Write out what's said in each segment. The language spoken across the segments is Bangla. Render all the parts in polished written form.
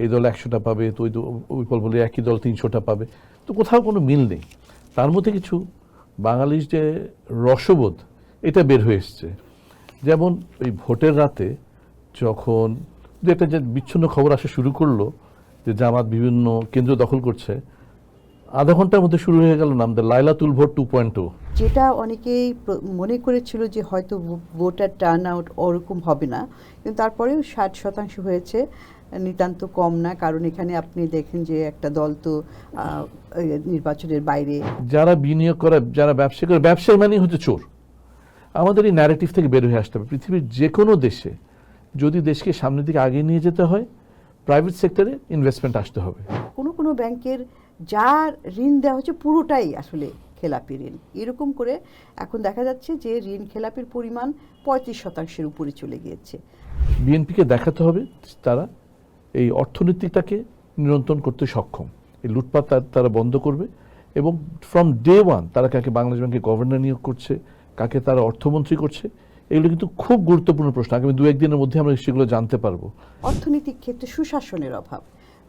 এই দল 100টা পাবে, তো ওই দল বলে একই দল 300টা পাবে, তো কোথাও কোনো মিল নেই। তার মধ্যে কিছু বাঙালির যে রসবোধ এটা বের হয়ে এসছে। যেমন ওই ভোটের রাতে যখন একটা যে বিচ্ছিন্ন খবর আসা শুরু করলো যে জামাত বিভিন্ন কেন্দ্র দখল করছে, আধা ঘন্টার মধ্যে শুরু হয়ে গেল নাম লাইলাতুল ভোট 2.0, যেটা অনেকেই মনে করেছিল যে হয়তো ভোটার টার্ন আউট ওরকম হবে না, কিন্তু তারপরেও 60% হয়েছে, নিতান্ত কম না। কারণ এখানে আপনি দেখেন যে একটা দল তো নির্বাচনের বাইরে। যারা বিনিয়োগ করে, যারা ব্যবসা করে, ব্যবসায়ী মানেই হচ্ছে চোর। আমাদের এই ন্যারেটিভ থেকে বের হয়ে আসতে হবে। পৃথিবীর যে কোনো দেশে যদি দেশকে সামনের দিকে আগে নিয়ে যেতে হয়, প্রাইভেট সেক্টরে ইনভেস্টমেন্ট আসতে হবে। কোনো কোনো ব্যাংকের যার ঋণ দেওয়া হচ্ছে পুরোটাই আসলে খেলাপি ঋণ। এরকম করে এখন দেখা যাচ্ছে যে ঋণ খেলাপির পরিমাণ 35% উপরে চলে গিয়েছে। বিএনপিকে দেখাতে হবে তারা এই অর্থনীতিটাকে নিয়ন্ত্রণ করতে সক্ষম। এই লুটপাট তারা বন্ধ করবে, এবং ফ্রম ডে ওয়ান তারা কাকে বাংলাদেশ ব্যাংকে গভর্নর নিয়োগ করছে, কাকে তারা অর্থমন্ত্রী করছে, এগুলো কিন্তু খুব গুরুত্বপূর্ণ প্রশ্ন। আগামী 2-1 দিনের মধ্যে আমরা সেগুলো জানতে পারবো। অর্থনৈতিক ক্ষেত্রে সুশাসনের অভাব,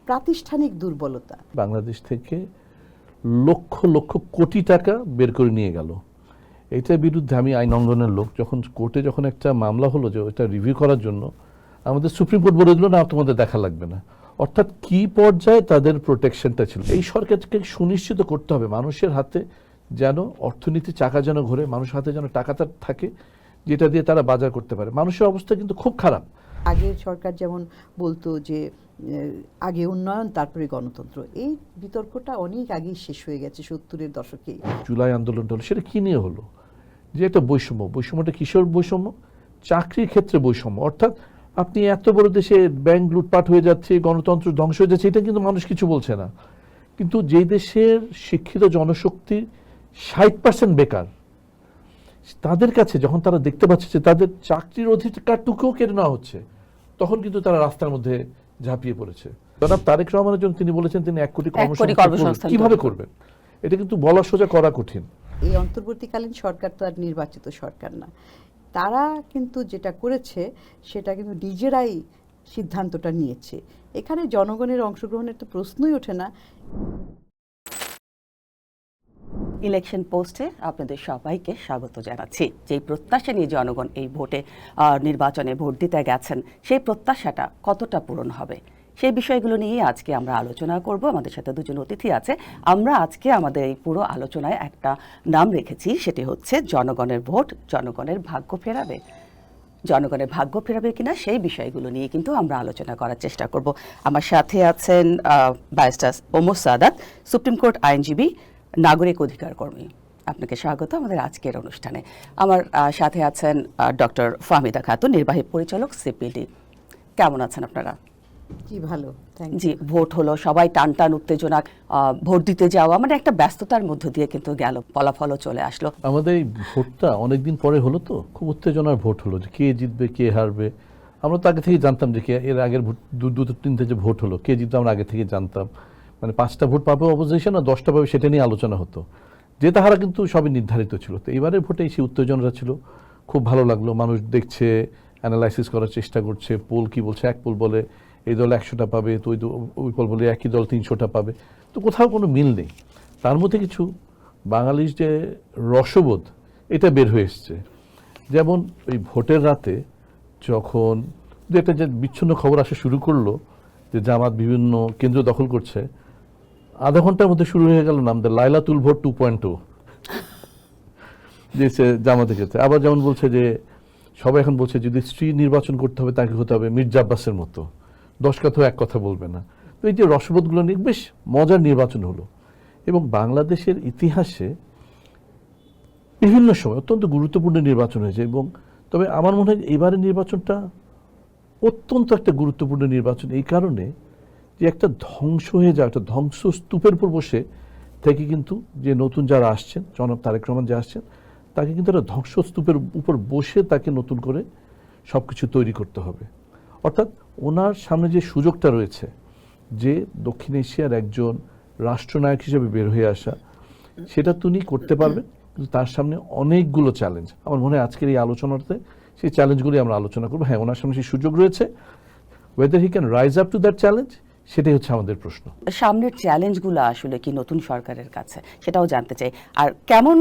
প্রাতিষ্ঠানিক দুর্বলতা। বাংলাদেশ থেকে লক্ষ লক্ষ কোটি টাকা বের করে নিয়ে গেল। এটার বিরুদ্ধে আমি আইন অঙ্গনের লোক, যখন কোর্টে যখন একটা মামলা হলো যে এটা রিভিউ করার জন্য, আমাদের সুপ্রিম কোর্ট বলে দিল না তোমাদের দেখা লাগবে না। অর্থাৎ কি পর্যায়ে তাদের প্রোটেকশনটা ছিল। এই সরকারকে সুনিশ্চিত করতে হবে মানুষের হাতে যেন অর্থনীতি চাকা যেন ঘোরে, মানুষের হাতে যেন টাকাটা থাকে যেটা দিয়ে তারা বাজার করতে পারে। মানুষের অবস্থা কিন্তু খুব খারাপ। আগের সরকার যেমন বলতো যে আগে উন্নয়ন তারপরে গণতন্ত্র, এই বিতর্কটা অনেক আগেই শেষ হয়ে গেছে 70-এর দশকেই। জুলাই আন্দোলনটা হলো, সেটা কি নিয়ে হলো? যে একটা বৈষম্যটা কিসের বৈষম্য? চাকরির ক্ষেত্রে বৈষম্য। অর্থাৎ আপনি এত বড় দেশে ব্যাংক লুটপাট হয়ে যাচ্ছে, গণতন্ত্র ধ্বংস হয়ে যাচ্ছে, এটা কিন্তু মানুষ কিছু বলছে না। কিন্তু যে দেশের শিক্ষিত জনশক্তি 60% বেকার, তাদের কাছে যখন তারা দেখতে পাচ্ছে যে তাদের চাকরির অধিকারটুকুও কেড়ে নেওয়া হচ্ছে, তখন কিন্তু তারা রাস্তার মধ্যে ঝাঁপিয়ে পড়েছে। জনাব তারেক রহমানের জন্য তিনি বলেছেন তিনি 1 কোটি কর্মসংস্থান কিভাবে করবেন, এটা কিন্তু বলা সোজা করা কঠিন। এই অন্তর্বর্তীকালীন সরকার তো আর নির্বাচিত সরকার না। তারা কিন্তু যেটা করেছে সেটা কিন্তু নিজেরাই সিদ্ধান্তটা নিয়েছে। এখানে জনগণের অংশগ্রহণের তো প্রশ্নই ওঠে না। ইলেকশন পোস্টে আপনাদের সবাইকে স্বাগত জানাচ্ছি। যেই প্রত্যাশা নিয়ে জনগণ এই ভোটে নির্বাচনে ভোট দিতে গেছেন, সেই প্রত্যাশাটা কতটা পূরণ হবে, সেই বিষয়গুলো নিয়ে আজকে আমরা আলোচনা করব। আমাদের সাথে দুজন অতিথি আছে। আমরা আজকে আমাদের এই পুরো আলোচনায় একটা নাম রেখেছি, সেটি হচ্ছে জনগণের ভোট জনগণের ভাগ্য ফেরাবে। জনগণের ভাগ্য ফেরাবে কিনা সেই বিষয়গুলো নিয়ে কিন্তু আমরা আলোচনা করার চেষ্টা করব। আমার সাথে আছেন barrister Omar Sadat, supreme court আইনজীবী, নাগরিক অধিকার কর্মী। আপনাকে স্বাগত আমাদের আজকের অনুষ্ঠানে। আমার সাথে আছেন ডক্টর ফাহমিদা খাতুন, নির্বাহী পরিচালক, সিপিডি। কেমন আছেন আপনারা? জি ভালো, জি। ভোট হলো, সবাই টান টান উত্তেজনা, ভোট দিতে যাওয়া মানে একটা ব্যস্ততার মধ্য দিয়ে কিন্তু গেল, ফলাফলও চলে আসলো। আমাদের এই ভোটটা অনেকদিন পরে হলো, তো খুব উত্তেজনার ভোট হলো যে কে জিতবে কে হারবে। আমরা তো আগে থেকে জানতাম যে এর আগের ভোট 2-3টে যে ভোট হলো কে জিতবে আমরা আগে থেকে জানতাম। মানে 5টা ভোট পাবে অপোজিশন আর 10টা পাবে, সেটা নিয়ে আলোচনা হতো। যে তাহারা কিন্তু সবই নির্ধারিত ছিল। তো এবারের ভোটে সেই উত্তেজনাটা ছিল, খুব ভালো লাগলো। মানুষ দেখছে, অ্যানালাইসিস করার চেষ্টা করছে, পোল কি বলছে। এক পোল বলে এই দল 100টা পাবে, তো ওই পোল বলে একই দল 300টা পাবে, তো কোথাও কোনো মিল নেই। তার মধ্যে কিছু বাঙালির যে রসবোধ এটা বের হয়ে এসছে। যেমন ওই ভোটের রাতে যখন একটা যে বিচ্ছিন্ন খবর আসা শুরু করলো যে জামাত বিভিন্ন কেন্দ্র দখল করছে, আধা ঘন্টার মধ্যে শুরু হয়ে গেল নাম লাইলাতুল ভোট 2.0, যে জামাতের ক্ষেত্রে। আবার যেমন বলছে যে সবাই এখন বলছে যদি স্ত্রী নির্বাচন করতে হবে তাকে হতে হবে মির্জা আব্বাসের মতো, 10 কথাও এক কথা বলবে না। তো এই যে রসবোধগুলো নিয়ে বেশ মজার নির্বাচন হলো। এবং বাংলাদেশের ইতিহাসে বিভিন্ন সময় অত্যন্ত গুরুত্বপূর্ণ নির্বাচন হয়েছে। এবং তবে আমার মনে হয় এবারের নির্বাচনটা অত্যন্ত একটা গুরুত্বপূর্ণ নির্বাচন এই কারণে যে একটা ধ্বংস হয়ে যাওয়া, একটা ধ্বংসস্তূপের উপর বসে থেকে কিন্তু যে নতুন যারা আসছেন, জনাব তারেক রহমান যে আসছেন, তাকে কিন্তু একটা ধ্বংসস্তূপের উপর বসে তাকে নতুন করে সব কিছু তৈরি করতে হবে। অর্থাৎ ওনার সামনে যে সুযোগটা রয়েছে যে দক্ষিণ এশিয়ার একজন রাষ্ট্রনায়ক হিসেবে বের হয়ে আসা, সেটা তিনি করতে পারবেন। কিন্তু তার সামনে অনেকগুলো চ্যালেঞ্জ। আমার মনে হয় আজকের এই আলোচনাতে সেই চ্যালেঞ্জগুলি আমরা আলোচনা করবো। হ্যাঁ, ওনার সামনে সেই সুযোগ রয়েছে, whether he can rise up to that challenge সেটাই হচ্ছে আমাদের প্রশ্ন। সামনের চ্যালেঞ্জগুলো আসলে কি নতুন সরকারের কাছে, সেটাও জানতে চাই। আর কেমন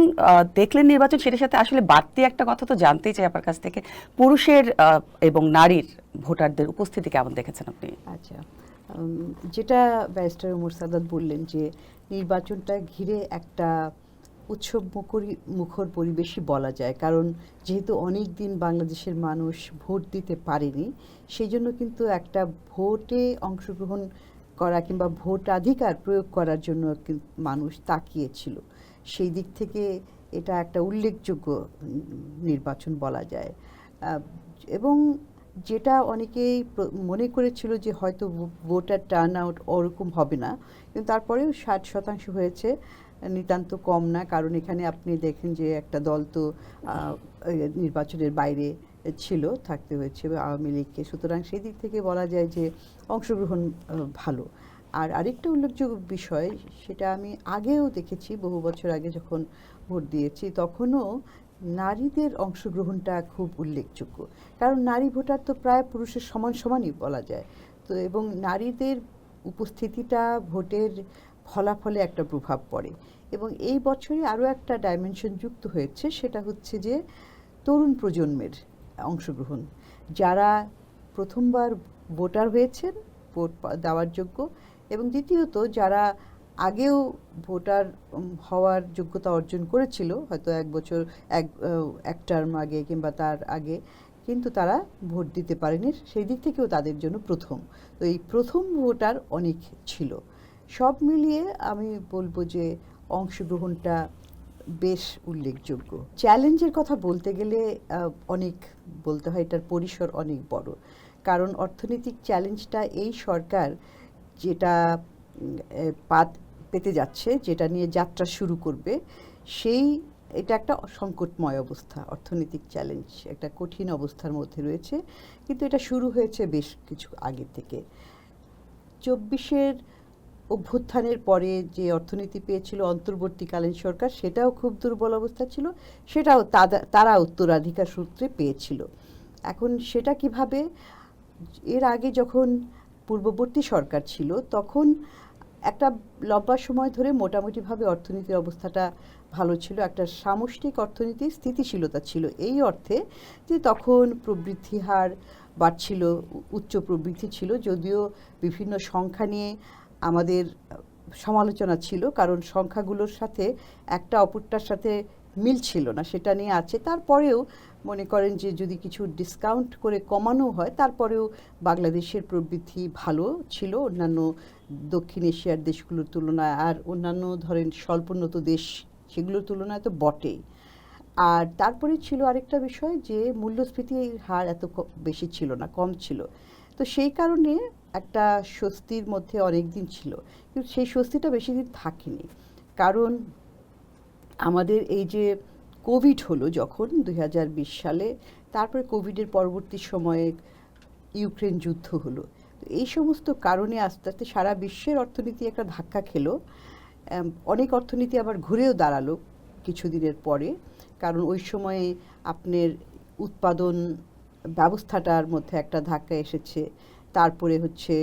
দেখলেন নির্বাচন, সেটার সাথে আসলে বাড়তি একটা কথা তো জানতেই চাই আপনার কাছ থেকে, পুরুষের এবং নারীর ভোটারদের উপস্থিতি কেমন দেখেছেন আপনি? আচ্ছা, যেটা ব্যারিস্টার ওমর সাদাত বললেন যে নির্বাচনটা ঘিরে একটা উৎসব মুখর পরিবেশই বলা যায়, কারণ যেহেতু অনেক দিন বাংলাদেশের মানুষ ভোট দিতে পারেনি, সেই জন্য কিন্তু একটা ভোটে অংশগ্রহণ করা কিংবা ভোটাধিকার প্রয়োগ করার জন্য মানুষ তাকিয়েছিল। সেই দিক থেকে এটা একটা উল্লেখযোগ্য নির্বাচন বলা যায়। এবং যেটা অনেকেই মনে করেছিল যে হয়তো ভোটার টার্ন আউট ওরকম হবে না, কিন্তু তারপরেও 60% হয়েছে, নিতান্ত কম না। কারণ এখানে আপনি দেখেন যে একটা দল তো নির্বাচনের বাইরে ছিল, থাকতে হয়েছে আওয়ামী লীগকে। সুতরাং সেই দিক থেকে বলা যায় যে অংশগ্রহণ ভালো। আর আরেকটা উল্লেখযোগ্য বিষয়, সেটা আমি আগেও দেখেছি, বহু বছর আগে যখন ভোট দিয়েছি তখনও নারীদের অংশগ্রহণটা খুব উল্লেখযোগ্য, কারণ নারী ভোটার তো প্রায় পুরুষের সমান সমানই বলা যায়। তো এবং নারীদের উপস্থিতিটা ভোটের ফলাফলে একটা প্রভাব পড়ে। এবং এই বছরে আরও একটা ডাইমেনশন যুক্ত হয়েছে, সেটা হচ্ছে যে তরুণ প্রজন্মের অংশগ্রহণ, যারা প্রথমবার ভোটার হয়েছেন, ভোট দেওয়ার যোগ্য, এবং দ্বিতীয়ত যারা আগেও ভোটার হওয়ার যোগ্যতা অর্জন করেছিল, হয়তো এক টার্ম আগে কিংবা তার আগে, কিন্তু তারা ভোট দিতে পারেনি, সেই দিক থেকেও তাদের জন্য প্রথম। তো এই প্রথম ভোটার অনেক ছিল। সব মিলিয়ে আমি বলবো যে অংশগ্রহণটা বেশ উল্লেখযোগ্য। চ্যালেঞ্জের কথা বলতে গেলে অনেক বলতে হয়, এটার পরিসর অনেক বড়, কারণ অর্থনৈতিক চ্যালেঞ্জটা এই সরকার যেটা পেতে যাচ্ছে, যেটা নিয়ে যাত্রা শুরু করবে, এটা একটা সংকটময় অবস্থা। অর্থনৈতিক চ্যালেঞ্জ একটা কঠিন অবস্থার মধ্যে রয়েছে, কিন্তু এটা শুরু হয়েছে বেশ কিছু আগে থেকে। 24-এর অভ্যুত্থানের পরে যে অর্থনীতি পেয়েছিল অন্তর্বর্তীকালীন সরকার, সেটাও খুব দুর্বল অবস্থা ছিল, সেটাও তারা উত্তরাধিকার সূত্রে পেয়েছিল। এখন সেটা কিভাবে, এর আগে যখন পূর্ববর্তী সরকার ছিল তখন একটা লম্বা সময় ধরে মোটামুটিভাবে অর্থনীতির অবস্থাটা ভালো ছিল, একটা সামষ্টিক অর্থনীতির স্থিতিশীলতা ছিল, এই অর্থে যে তখন প্রবৃদ্ধি হার বাড়ছিল, উচ্চ প্রবৃদ্ধি ছিল, যদিও বিভিন্ন সংখ্যা নিয়ে আমাদের সমালোচনা ছিল, কারণ সংখ্যাগুলোর সাথে একটা অপরটার সাথে মিল ছিল না, সেটা নিয়ে আছে। তারপরেও মনে করেন যে যদি কিছু ডিসকাউন্ট করে কমানো হয়, তারপরেও বাংলাদেশের প্রবৃদ্ধি ভালো ছিল অন্যান্য দক্ষিণ এশিয়ার দেশগুলোর তুলনায়, আর অন্যান্য ধরেন স্বল্পোন্নত দেশ সেগুলোর তুলনায় তো বটেই। আর তারপরে ছিল আরেকটা বিষয়, যে মূল্যস্ফীতির হার এত বেশি ছিল না, কম ছিল। তো সেই কারণে একটা স্বস্তির মধ্যে অনেক দিন ছিল, কিন্তু সেই স্বস্তিটা বেশি দিন থাকেনি। কারণ আমাদের এই যে কোভিড হলো যখন 2020 সালে, তারপরে কোভিডের পরবর্তী সময়ে ইউক্রেন যুদ্ধ হলো, তো এই সমস্ত কারণে আস্তে আস্তে সারা বিশ্বের অর্থনীতি একটা ধাক্কা খেলো। অনেক অর্থনীতি আবার ঘুরেও দাঁড়ালো কিছুদিনের পরে, কারণ ওই সময়ে আপনার উৎপাদন ব্যবস্থাটার মধ্যে একটা ধাক্কা এসেছে। তারপরে হচ্ছে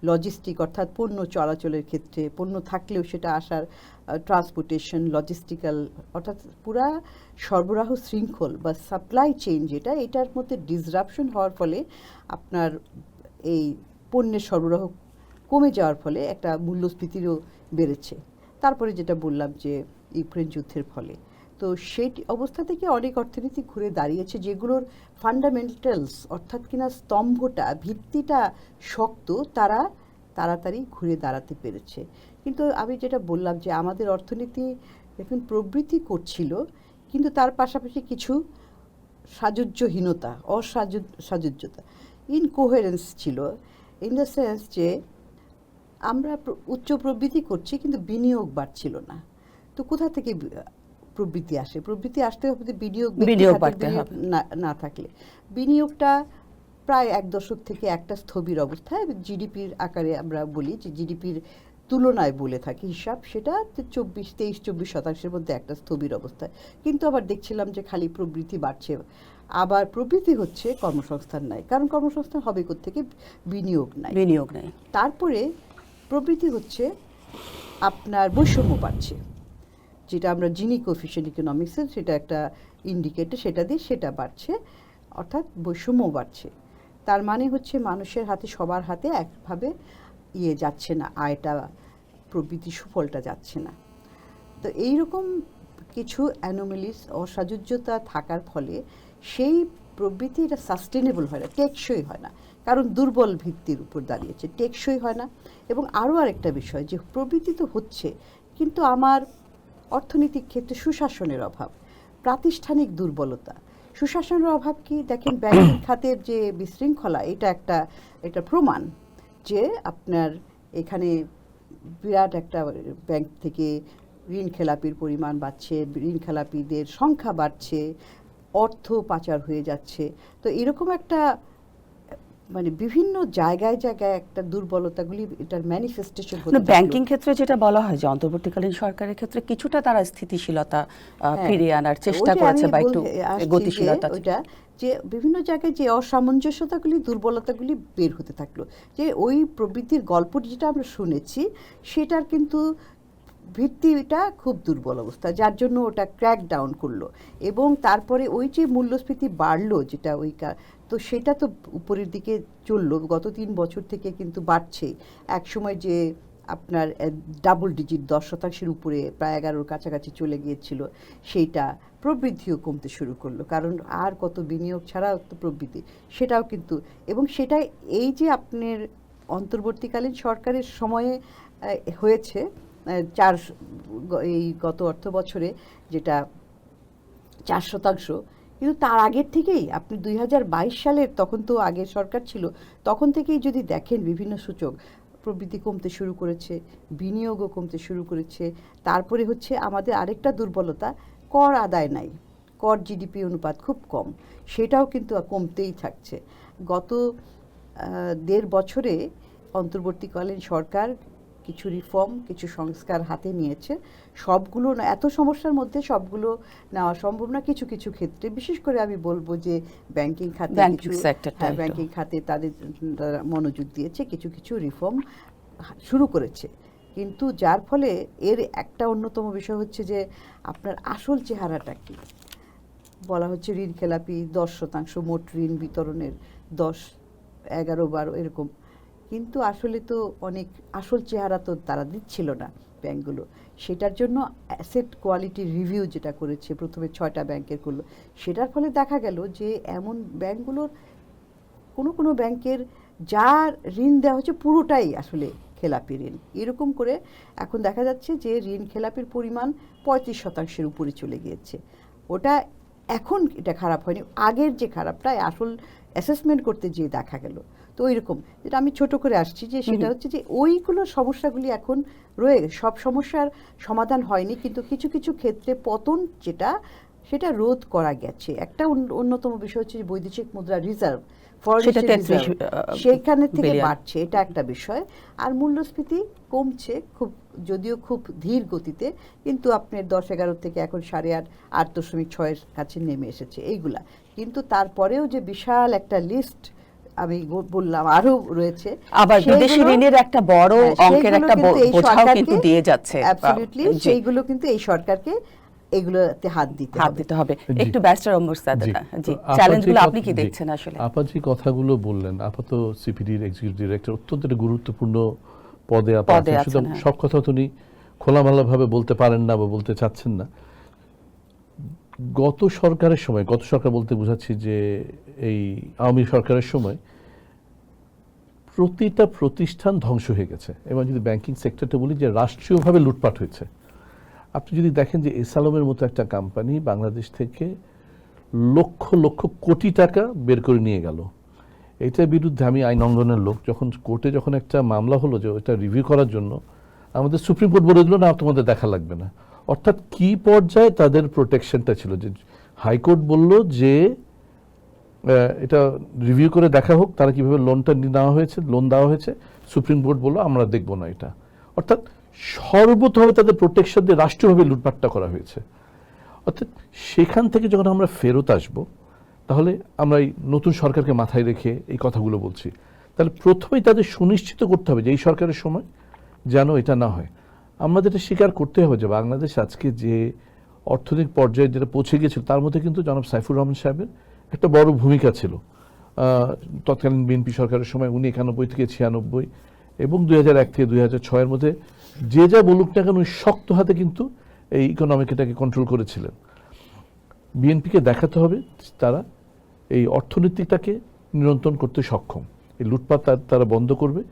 লজিস্টিক, অর্থাৎ পণ্য চলাচলের ক্ষেত্রে পণ্য থাকলেও সেটা আসার ট্রান্সপোর্টেশন, লজিস্টিক্যাল, অর্থাৎ পুরা সরবরাহ শৃঙ্খল বা সাপ্লাই চেইন যেটা, এটার মধ্যে ডিসরাপশন হওয়ার ফলে আপনার এই পণ্যের সরবরাহ কমে যাওয়ার ফলে একটা মূল্যস্ফীতিরও বেড়েছে। তারপরে যেটা বললাম যে ইউক্রেন যুদ্ধের ফলে, তো সেই অবস্থা থেকে অনেক অর্থনীতি ঘুরে দাঁড়িয়েছে, যেগুলোর ফান্ডামেন্টালস অর্থাৎ কিনা স্তম্ভটা, ভিত্তিটা শক্ত, তারা তাড়াতাড়ি ঘুরে দাঁড়াতে পেরেছে। কিন্তু আমি যেটা বললাম যে আমাদের অর্থনীতি এখন প্রবৃদ্ধি করছিল, কিন্তু তার পাশাপাশি কিছু সাযুজ্যহীনতা, অসাযুজ্যতা, ইনকোহেরেন্স ছিল, ইন দ্য সেন্স যে আমরা উচ্চ প্রবৃদ্ধি করছি কিন্তু বিনিয়োগ বাড়ছিল না। তো কোথা থেকে প্রবৃদ্ধি আসে? প্রবৃদ্ধি আসতে হবে বিনিয়োগ না থাকলে। বিনিয়োগটা প্রায় 1 দশক থেকে একটা স্থবির অবস্থায়, জিডিপির আকারে আমরা বলি যে জিডিপির তুলনায় বলে থাকি হিসাব, সেটা 23-24% মধ্যে একটা স্থবির অবস্থায়। কিন্তু আবার দেখছিলাম যে খালি প্রবৃদ্ধি বাড়ছে, আবার প্রবৃদ্ধি হচ্ছে, কর্মসংস্থান নাই। কারণ কর্মসংস্থান হবে কোত্থেকে? বিনিয়োগ নাই। বিনিয়োগ নাই। তারপরে প্রবৃদ্ধি হচ্ছে আপনার বৈষম্য বাড়ছে, যেটা আমরা জিনি কোএফিশিয়েন্ট ইকোনমিক্সের সেটা একটা ইন্ডিকেটর, সেটা দিয়ে সেটা বাড়ছে, অর্থাৎ বৈষম্য বাড়ছে। তার মানে হচ্ছে মানুষের হাতে, সবার হাতে একভাবে যাচ্ছে না, আয়টা, প্রবৃদ্ধি সুফলটা যাচ্ছে না। তো এইরকম কিছু অ্যানোমালিস, অসাযুজ্যতা থাকার ফলে সেই প্রবৃদ্ধি এটা সাস্টেনেবল হয় না, টেকসই হয় না, কারণ দুর্বল ভিত্তির উপর দাঁড়িয়েছে, টেকসই হয় না। এবং আরও আরেকটা বিষয় যে প্রবৃদ্ধি তো হচ্ছে, কিন্তু আমার অর্থনৈতিক ক্ষেত্রে সুশাসনের অভাব, প্রাতিষ্ঠানিক দুর্বলতা। সুশাসনের অভাব কি দেখেন, ব্যাংকিং খাতের যে বিশৃঙ্খলা, এটা প্রমাণ যে আপনার এখানে বিরাট একটা ব্যাংক থেকে ঋণ খেলাপির পরিমাণ বাড়ছে, ঋণ খেলাপিদের সংখ্যা বাড়ছে, অর্থ পাচার হয়ে যাচ্ছে। তো এরকম একটা মানে বিভিন্ন জায়গায় জায়গায় একটা দুর্বলতাগুলি এটার ম্যানিফেস্টেশন হচ্ছে। ব্যাংকিং ক্ষেত্রে যেটা বলা হয় যে অন্তর্বর্তীকালীন সরকারের ক্ষেত্রে কিছুটা তারা স্থিতিশীলতা ফিরিয়ে আনার চেষ্টা করেছে বা একটু গতিশীলতা, ওইটা যে বিভিন্ন জায়গায় যে অসামঞ্জস্যতাগুলি, দুর্বলতাগুলি বের হতে থাকলো, যে ওই প্রবৃদ্ধির গল্পটি যেটা আমরা শুনেছি সেটার কিন্তু ভিত্তিটা খুব দুর্বল অবস্থা, যার জন্য ওটা ক্র্যাক ডাউন করলো। এবং তারপরে ওই যে মূল্যস্ফীতি বাড়লো, যেটা তো সেটা তো উপরের দিকে চললো, গত 3 বছর থেকে কিন্তু বাড়ছেই। এক সময় যে আপনার ডাবল ডিজিট 10% উপরে, প্রায় 11-র কাছাকাছি চলে গিয়েছিল, সেইটা প্রবৃদ্ধিও কমতে শুরু করলো, কারণ আর কত বিনিয়োগ ছাড়া তো প্রবৃদ্ধি, সেটাও কিন্তু। এবং সেটাই এই যে আপনার অন্তর্বর্তীকালীন সরকারের সময়ে হয়েছে, এই গত অর্থ বছরে যেটা 4%, কিন্তু তার আগের থেকেই আপনি 2022 সালের, তখন তো আগের সরকার ছিল, তখন থেকেই যদি দেখেন বিভিন্ন সূচক প্রবৃদ্ধি কমতে শুরু করেছে, বিনিয়োগও কমতে শুরু করেছে। তারপরে হচ্ছে আমাদের আরেকটা দুর্বলতা, কর আদায় নাই, কর জিডিপি অনুপাত খুব কম, সেটাও কিন্তু কমতেই থাকছে। গত 1.5 বছরে অন্তর্বর্তীকালীন সরকার কিছু রিফর্ম, কিছু সংস্কার হাতে নিয়েছে। সবগুলো না, এত সমস্যার মধ্যে সবগুলো নেওয়া সম্ভব না। কিছু কিছু ক্ষেত্রে, বিশেষ করে আমি বলবো যে ব্যাংকিং খাতে, ব্যাংকিং খাতে তাদের মনোযোগ দিয়েছে, কিছু কিছু রিফর্ম শুরু করেছে। কিন্তু যার ফলে এর একটা অন্যতম বিষয় হচ্ছে যে আপনার আসল চেহারাটা কি, বলা হচ্ছে ঋণ খেলাপি 10%, মোট ঋণ বিতরণের 10, 11, 12 এরকম, কিন্তু আসলে তো অনেক আসল চেহারা তো তারা দিচ্ছিল না ব্যাংকগুলো। সেটার জন্য অ্যাসেট কোয়ালিটি রিভিউ যেটা করেছে, প্রথমে 6টা ব্যাংকের করলো, সেটার ফলে দেখা গেল যে এমন ব্যাংকগুলোর কোনো ব্যাংকের যার ঋণ দেওয়া হচ্ছে পুরোটাই আসলে খেলাপি ঋণ। এরকম করে এখন দেখা যাচ্ছে যে ঋণ খেলাপির পরিমাণ 35%-এর উপরে চলে গিয়েছে। ওটা এখন এটা খারাপ হয়নি, আগের যে খারাপটা আসল অ্যাসেসমেন্ট করতে গিয়ে দেখা গেল। তো ওইরকম, যেটা আমি ছোট করে আসছি, যে সেটা হচ্ছে যে ওইগুলো সমস্যাগুলি এখন রয়ে গেছে, সব সমস্যার সমাধান হয়নি, কিন্তু কিছু কিছু ক্ষেত্রে পতন সেটা রোধ করা গেছে। একটা অন্যতম বিষয় হচ্ছে যে বৈদেশিক মুদ্রা রিজার্ভ, সেখানে থেকে বাড়ছে, এটা একটা বিষয়। আর মূল্যস্ফীতি কমছে, যদিও খুব ধীর গতিতে, কিন্তু আপনার 10-11 থেকে এখন 8.6-এর কাছে নেমে এসেছে এইগুলা। কিন্তু তারপরেও যে বিশাল একটা লিস্ট আমি বললাম আরো রয়েছে, আবার বিদেশি ঋণের একটা বড় অঙ্কের একটা বোঝাও কিন্তু দিয়ে যাচ্ছে। অ্যাবসলিউটলি, সেইগুলো কিন্তু এই সরকারকে এগুলোতে হাত দিতে হবে। একটু ব্যারিস্টার ওমর সাদ, জি, চ্যালেঞ্জগুলো আপনি কি দেখছেন? আসলে আপা যে কথাগুলো বললেন, আপাতত সিপিডির এক্সিকিউটিভ ডিরেক্টর, অত্যন্ত গুরুত্বপূর্ণ পদে আছেন। সব কথা তো উনি খোলামেলাভাবে বলতে পারেন না বা বলতে চাচ্ছেন না। গত সরকারের সময়, গত সরকার বলতে বোঝাচ্ছি যে এই আওয়ামী সরকারের সময় প্রতিটা প্রতিষ্ঠান ধ্বংস হয়ে গেছে। এবং যদি ব্যাংকিং সেক্টরটা বলি, যে রাষ্ট্রীয়ভাবে লুটপাট হয়েছে। আপনি যদি দেখেন যে এসালমের মতো একটা কোম্পানি বাংলাদেশ থেকে লক্ষ লক্ষ কোটি টাকা বের করে নিয়ে গেল, এটার বিরুদ্ধে আমি আইন অঙ্গনের লোক, যখন কোর্টে যখন একটা মামলা হলো যে ওটা রিভিউ করার জন্য, আমাদের সুপ্রিম কোর্ট বলে দিল না, তোমাদের দেখা লাগবে না। অর্থাৎ কি পর্যায়ে তাদের প্রোটেকশনটা ছিল, যে হাইকোর্ট বলল যে এটা রিভিউ করে দেখা হোক তারা কিভাবে লোনটা নেওয়া হয়েছে, লোন দেওয়া হয়েছে। সুপ্রিম কোর্ট বলল আমরা দেখব না এটা। অর্থাৎ সর্বতভাবে তাদের প্রোটেকশন দিয়ে রাষ্ট্রীয়ভাবে লুটপাটটা করা হয়েছে। অর্থাৎ সেখান থেকে যখন আমরা ফেরত আসব, তাহলে আমরা এই নতুন সরকারকে মাথায় রেখে এই কথাগুলো বলছি। তাহলে প্রথমেই তাদের সুনিশ্চিত করতে হবে যে এই সরকারের সময় যেন এটা না হয়। আমাদের এটা স্বীকার করতে হবে যে বাংলাদেশ আজকে যে অর্থনৈতিক পর্যায়ে যেটা পৌঁছে গিয়েছিল তার মধ্যে কিন্তু জনাব সাইফুর রহমান সাহেবের একটা বড় ভূমিকা ছিল। তৎকালীন বিএনপি সরকারের সময় 1991 থেকে 96 এবং 2001 থেকে 2006 মধ্যে যে যা বলুক না কেন শক্ত হাতে কিন্তু এই ইকোনমিকটাকে কন্ট্রোল করেছিলেন। বিএনপিকে দেখাতে হবে তারা এই অর্থনীতিটাকে নিয়ন্ত্রণ করতে সক্ষম, এই লুটপাট তারা বন্ধ করবে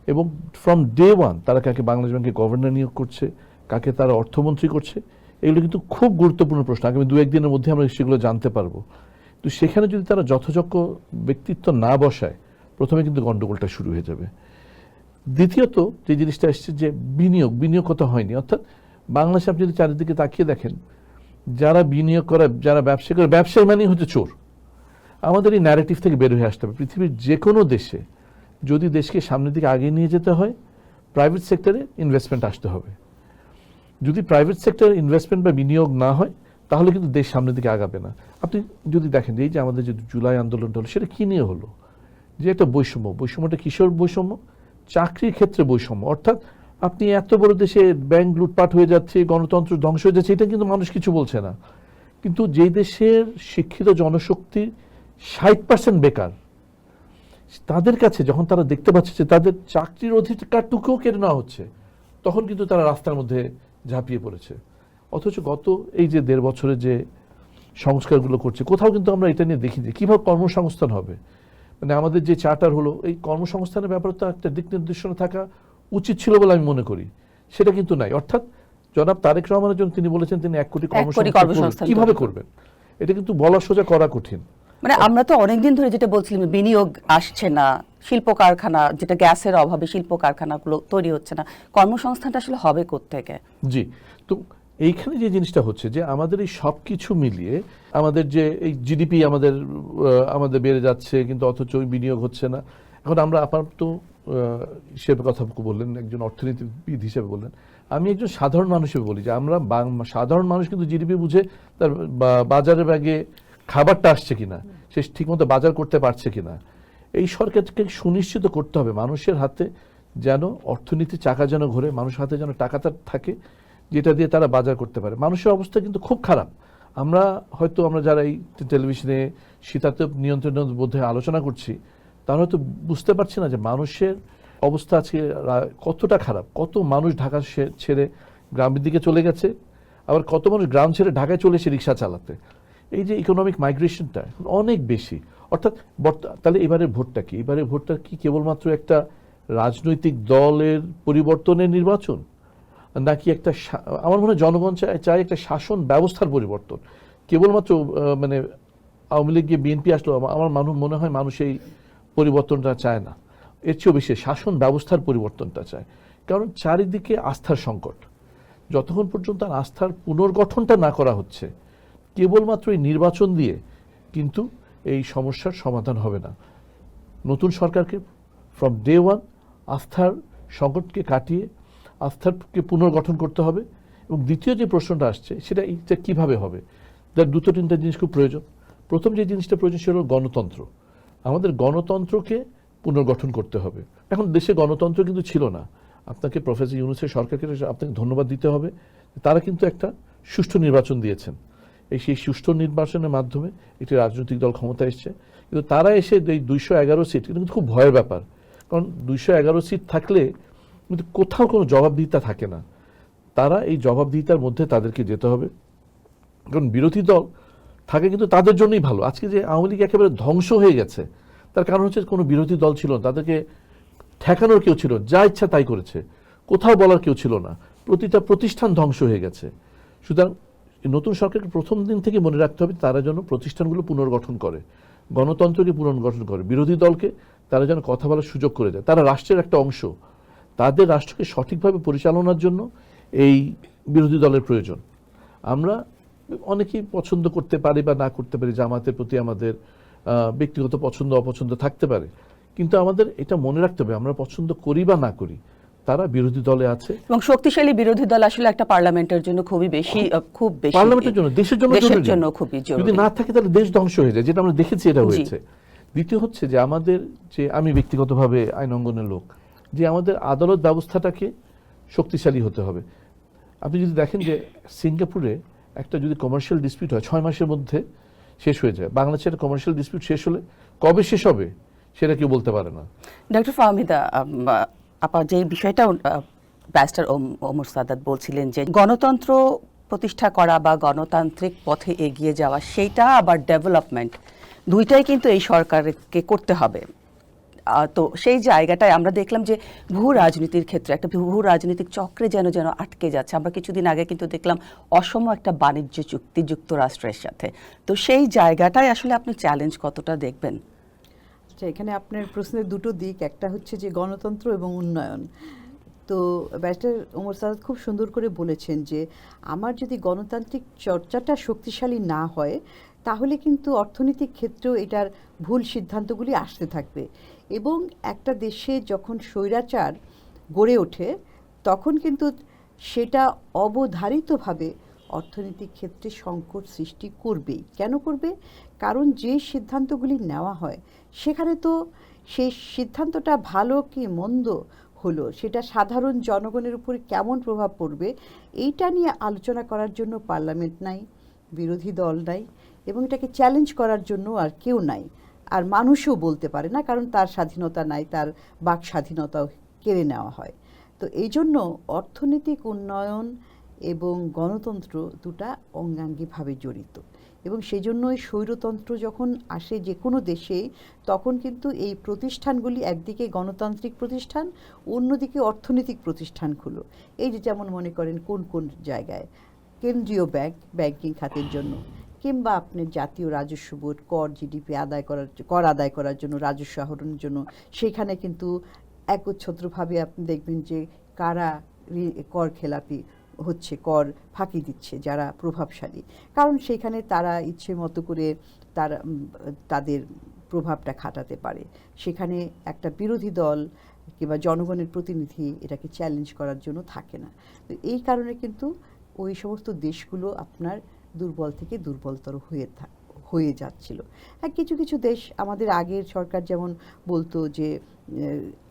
এবং ফ্রম ডে ওয়ান তারা কাকে বাংলাদেশ ব্যাংকে গভর্নর নিয়োগ করছে, কাকে তারা অর্থমন্ত্রী করছে, এগুলো কিন্তু খুব গুরুত্বপূর্ণ প্রশ্ন। আগামী 2-1 দিনের মধ্যে আমরা সেগুলো জানতে পারবো। তো সেখানে যদি তারা যথাযোগ্য ব্যক্তিত্ব না বসায় প্রথমে কিন্তু গন্ডগোলটা শুরু হয়ে যাবে। দ্বিতীয়ত যে জিনিসটা এসছে যে বিনিয়োগ কত হয়নি, অর্থাৎ বাংলাদেশে আপনি যদি চারিদিকে তাকিয়ে দেখেন যারা বিনিয়োগ করে, যারা ব্যবসা করে, ব্যবসায়ী মানেই হচ্ছে চোর। আমাদের এই ন্যারেটিভ থেকে বের হয়ে আসতে হবে। পৃথিবীর যে কোনো দেশে যদি দেশকে সামনের দিকে আগিয়ে নিয়ে যেতে হয় প্রাইভেট সেক্টরে ইনভেস্টমেন্ট আসতে হবে। যদি প্রাইভেট সেক্টরে ইনভেস্টমেন্ট বা বিনিয়োগ না হয় তাহলে কিন্তু দেশ সামনের দিকে আগাবে না। আপনি যদি দেখেন এই যে আমাদের যে জুলাই আন্দোলনটা হলো সেটা কী নিয়ে হলো, যে একটা বৈষম্যটা কিশোর বৈষম্য, চাকরির ক্ষেত্রে বৈষম্য। অর্থাৎ আপনি এত বড় দেশে ব্যাংক লুটপাট হয়ে যাচ্ছে, গণতন্ত্র ধ্বংস হয়ে যাচ্ছে, এটা কিন্তু মানুষ কিছু বলছে না। কিন্তু যেই দেশের শিক্ষিত জনশক্তি 60% বেকার, তাদের কাছে যখন তারা দেখতে পাচ্ছে যে তাদের চাকরির অধিকারটুকুও কেড়ে নেওয়া হচ্ছে তখন কিন্তু তারা রাস্তার মধ্যে ঝাঁপিয়ে পড়েছে। অথচ গত এই যে 1.5 বছরে যে সংস্কারগুলো করছে কোথাও কিন্তু আমরা এটা নিয়ে দেখি যে কীভাবে কর্মসংস্থান হবে। মানে আমাদের যে চার্টার হলো এই কর্মসংস্থানের ব্যাপারে তো একটা দিক নির্দেশনা থাকা উচিত ছিল বলে আমি মনে করি, সেটা কিন্তু নাই। অর্থাৎ জনাব তারেক রহমানের জন্য তিনি বলেছেন তিনি 1 কোটি কর্মসংস্থান কিভাবে করবেন, এটা কিন্তু বলা সোজা করা কঠিন। মানে আমরা তো অনেকদিন ধরে যেটা বলছিলাম বিনিয়োগ আসছে না, শিল্প কারখানা, যেটা গ্যাসের অভাবে শিল্প কারখানাগুলো তৈরি হচ্ছে না, কর্মসংস্থানটা আসলে হবে কোত্থেকে? জি, তো এইখানে যে জিনিসটা হচ্ছে যে আমাদের এই সব কিছু মিলিয়ে আমাদের যে এই জিডিপি আমাদের বেড়ে যাচ্ছে কিন্তু অথচ ওই বিনিয়োগ হচ্ছে না। এখন আমরা আপাতত সে কথা বললেন, একজন অর্থনীতিবিদ হিসেবে বললেন, আমি একজন সাধারণ মানুষ হিসেবে বলি যে আমরা সাধারণ মানুষ কিন্তু জিডিপি বুঝে তার বাজারের ব্যাগে খাবারটা আসছে কিনা, সে ঠিকমতো বাজার করতে পারছে কিনা, এই সরকারকে সুনিশ্চিত করতে হবে মানুষের হাতে যেন অর্থনীতি চাকা যেন ঘোরে, মানুষের হাতে যেন টাকাটা থাকে যেটা দিয়ে তারা বাজার করতে পারে। মানুষের অবস্থা কিন্তু খুব খারাপ। আমরা যারা এই টেলিভিশনে শীতাতপ নিয়ন্ত্রণের মধ্যে আলোচনা করছি তারা হয়তো বুঝতে পারছি না যে মানুষের অবস্থা আজকে কতটা খারাপ। কত মানুষ ঢাকা ছেড়ে গ্রামের দিকে চলে গেছে, আবার কত মানুষ গ্রাম ছেড়ে ঢাকায় চলে এসে রিক্সা চালাতে। এই যে ইকোনমিক মাইগ্রেশনটা অনেক বেশি। অর্থাৎ তাহলে এবারের ভোটটা কি? এবারের ভোটটা কি কেবলমাত্র একটা রাজনৈতিক দলের পরিবর্তনের নির্বাচন, নাকি একটা আমার মনে হয় জনগণ চায় একটা শাসন ব্যবস্থার পরিবর্তন। কেবলমাত্র মানে আওয়ামী লীগ গিয়ে বিএনপি আসলো, আমার মনে হয় মানুষ এই পরিবর্তনটা চায় না, এর চেয়েও বেশি শাসন ব্যবস্থার পরিবর্তনটা চায়। কারণ চারিদিকে আস্থার সংকট, যতক্ষণ পর্যন্ত আস্থার পুনর্গঠনটা না করা হচ্ছে কেবলমাত্র এই নির্বাচন দিয়ে কিন্তু এই সমস্যার সমাধান হবে না। নতুন সরকারকে ফ্রম ডে ওয়ান আস্থার সংকটকে কাটিয়ে আস্থাকে পুনর্গঠন করতে হবে। এবং দ্বিতীয় যে প্রশ্নটা আসছে সেটা কীভাবে হবে, তার 2-3টা জিনিস খুব প্রয়োজন। প্রথম যে জিনিসটা প্রয়োজন সেটা হলো গণতন্ত্র। আমাদের গণতন্ত্রকে পুনর্গঠন করতে হবে। এখন দেশে গণতন্ত্র কিন্তু ছিল না। আপনাকে প্রফেসর ইউনূসের সরকারকে আপনাকে ধন্যবাদ দিতে হবে, তারা কিন্তু একটা সুষ্ঠু নির্বাচন দিয়েছেন। সেই সুষ্ঠু নির্বাচনের মাধ্যমে একটি রাজনৈতিক দল ক্ষমতা এসছে। কিন্তু তারা এসে এই 211 সিট কিন্তু খুব ভয়ের ব্যাপার, কারণ 211 সিট থাকলে কিন্তু কোথাও কোনো জবাবদিহিতা থাকে না। তারা এই জবাবদিহিতার মধ্যে তাদেরকে যেতে হবে, কারণ বিরোধী দল থাকে কিন্তু তাদের জন্যই ভালো। আজকে যে আওয়ামী লীগ একেবারে ধ্বংস হয়ে গেছে তার কারণ হচ্ছে কোনো বিরোধী দল ছিল না, তাদেরকে ঠেকানোর কেউ ছিল, যা ইচ্ছা তাই করেছে, কোথাও বলার কেউ ছিল না, প্রতিটা প্রতিষ্ঠান ধ্বংস হয়ে গেছে। সুতরাং নতুন সরকারকে প্রথম দিন থেকে মনে রাখতে হবে তারা যেন প্রতিষ্ঠানগুলো পুনর্গঠন করে, গণতন্ত্রকে পুনর্গঠন করে, বিরোধী দলকে তারা যেন কথা বলার সুযোগ করে দেয়। তারা রাষ্ট্রের একটা অংশ, তাদের রাষ্ট্রকে সঠিকভাবে পরিচালনার জন্য এই বিরোধী দলের প্রয়োজন। আমরা অনেকেই পছন্দ করতে পারি বা না করতে পারি, জামাতের প্রতি আমাদের ব্যক্তিগত পছন্দ অপছন্দ থাকতে পারে, কিন্তু আমাদের এটা মনে রাখতে হবে আমরা পছন্দ করি বা না করি তারা বিরোধী দলে আছে। এবং শক্তিশালী বিরোধী দল আসলে একটা পার্লামেন্টের জন্য খুব বেশি পার্লামেন্টের জন্য, দেশের জন্য খুবই জরুরি। যদি না থাকে তাহলে দেশ ধ্বংস হয়ে যায়, যেটা আমরা দেখেছি এটা হয়েছে। দ্বিতীয় হচ্ছে যে আমাদের যে, আমি ব্যক্তিগতভাবে আইন অঙ্গনের লোক, যে আমাদের আদালত ব্যবস্থাটাকে শক্তিশালী হতে হবে। আপনি যদি দেখেন যে সিঙ্গাপুরে একটা যদি কমার্শিয়াল ডিসপিউট হয় 6 মাসের মধ্যে শেষ হয়ে যায়, বাংলাদেশের কমার্শিয়াল ডিসপিউট শেষ হলে কবে শেষ হবে সেটা কেউ বলতে পারে না। ডক্টর ফাহমিদা, আপা যে বিষয়টা ব্যারিস্টার ওমর সাদাত বলছিলেন যে গণতন্ত্র প্রতিষ্ঠা করা বা গণতান্ত্রিক পথে এগিয়ে যাওয়া, সেইটা আবার ডেভেলপমেন্ট, দুইটাই কিন্তু এই সরকারকে করতে হবে। তো সেই জায়গাটায় আমরা দেখলাম যে ভূ রাজনীতির ক্ষেত্রে একটা ভূ রাজনৈতিক চক্রে যেন যেন আটকে যাচ্ছে। আমরা কিছুদিন আগে কিন্তু দেখলাম অসম একটা বাণিজ্য চুক্তি যুক্তরাষ্ট্রের সাথে। তো সেই জায়গাটায় আসলে আপনি চ্যালেঞ্জ কতটা দেখবেন? আচ্ছা, এখানে আপনার প্রশ্নের দুটো দিক, একটা হচ্ছে যে গণতন্ত্র এবং উন্নয়ন। তো ব্যারিস্টার ওমর সাদাত খুব সুন্দর করে বলেছেন যে আমার যদি গণতান্ত্রিক চর্চাটা শক্তিশালী না হয় তাহলে কিন্তু অর্থনৈতিক ক্ষেত্রেও এটার ভুল সিদ্ধান্তগুলি আসতে থাকবে, এবং একটা দেশে যখন স্বৈরাচার গড়ে ওঠে তখন কিন্তু সেটা অবধারিতভাবে অর্থনৈতিক ক্ষেত্রে সংকট সৃষ্টি করবেই। কেন করবে? কারণ যে সিদ্ধান্তগুলি নেওয়া হয় সেখানে তো সেই সিদ্ধান্তটা ভালো কি মন্দ হলো, সেটা সাধারণ জনগণের উপর কেমন প্রভাব পড়বে, এইটা নিয়ে আলোচনা করার জন্য পার্লামেন্ট নাই, বিরোধী দল নাই, এবং এটাকে চ্যালেঞ্জ করার জন্য আর কেউ নাই। আর মানুষও বলতে পারে না, কারণ তার স্বাধীনতা নাই, তার বাক স্বাধীনতাও কেড়ে নেওয়া হয়। তো এই জন্য অর্থনৈতিক উন্নয়ন এবং গণতন্ত্র দুটা অঙ্গাঙ্গিভাবে জড়িত, এবং সেই জন্যই স্বৈরতন্ত্র যখন আসে যে কোনো দেশেই তখন কিন্তু এই প্রতিষ্ঠানগুলি একদিকে গণতান্ত্রিক প্রতিষ্ঠান, অন্যদিকে অর্থনৈতিক প্রতিষ্ঠানগুলো, এই যে যেমন মনে করেন কোন কোন জায়গায় কেন্দ্রীয় ব্যাংক ব্যাংকিং খাতের জন্য, কিংবা আপনার জাতীয় রাজস্ব বোর্ড জিডিপি কর আদায় করার জন্য, রাজস্ব আহরণের জন্য, সেখানে কিন্তু একচ্ছত্রভাবে আপনি দেখবেন যে কারা কর খেলাপি হচ্ছে, কর ফাঁকি দিচ্ছে যারা প্রভাবশালী, কারণ সেখানে তারা ইচ্ছে মতো করে তাদের প্রভাবটা খাটাতে পারে। সেখানে একটা বিরোধী দল কিংবা জনগণের প্রতিনিধি এটাকে চ্যালেঞ্জ করার জন্য থাকে না। তো এই কারণে কিন্তু ওই সমস্ত দেশগুলো আপনার দুর্বল থেকে দুর্বলতর হয়ে যাচ্ছিল। হ্যাঁ, কিছু কিছু দেশ আমাদের আগের সরকার যেমন বলতো যে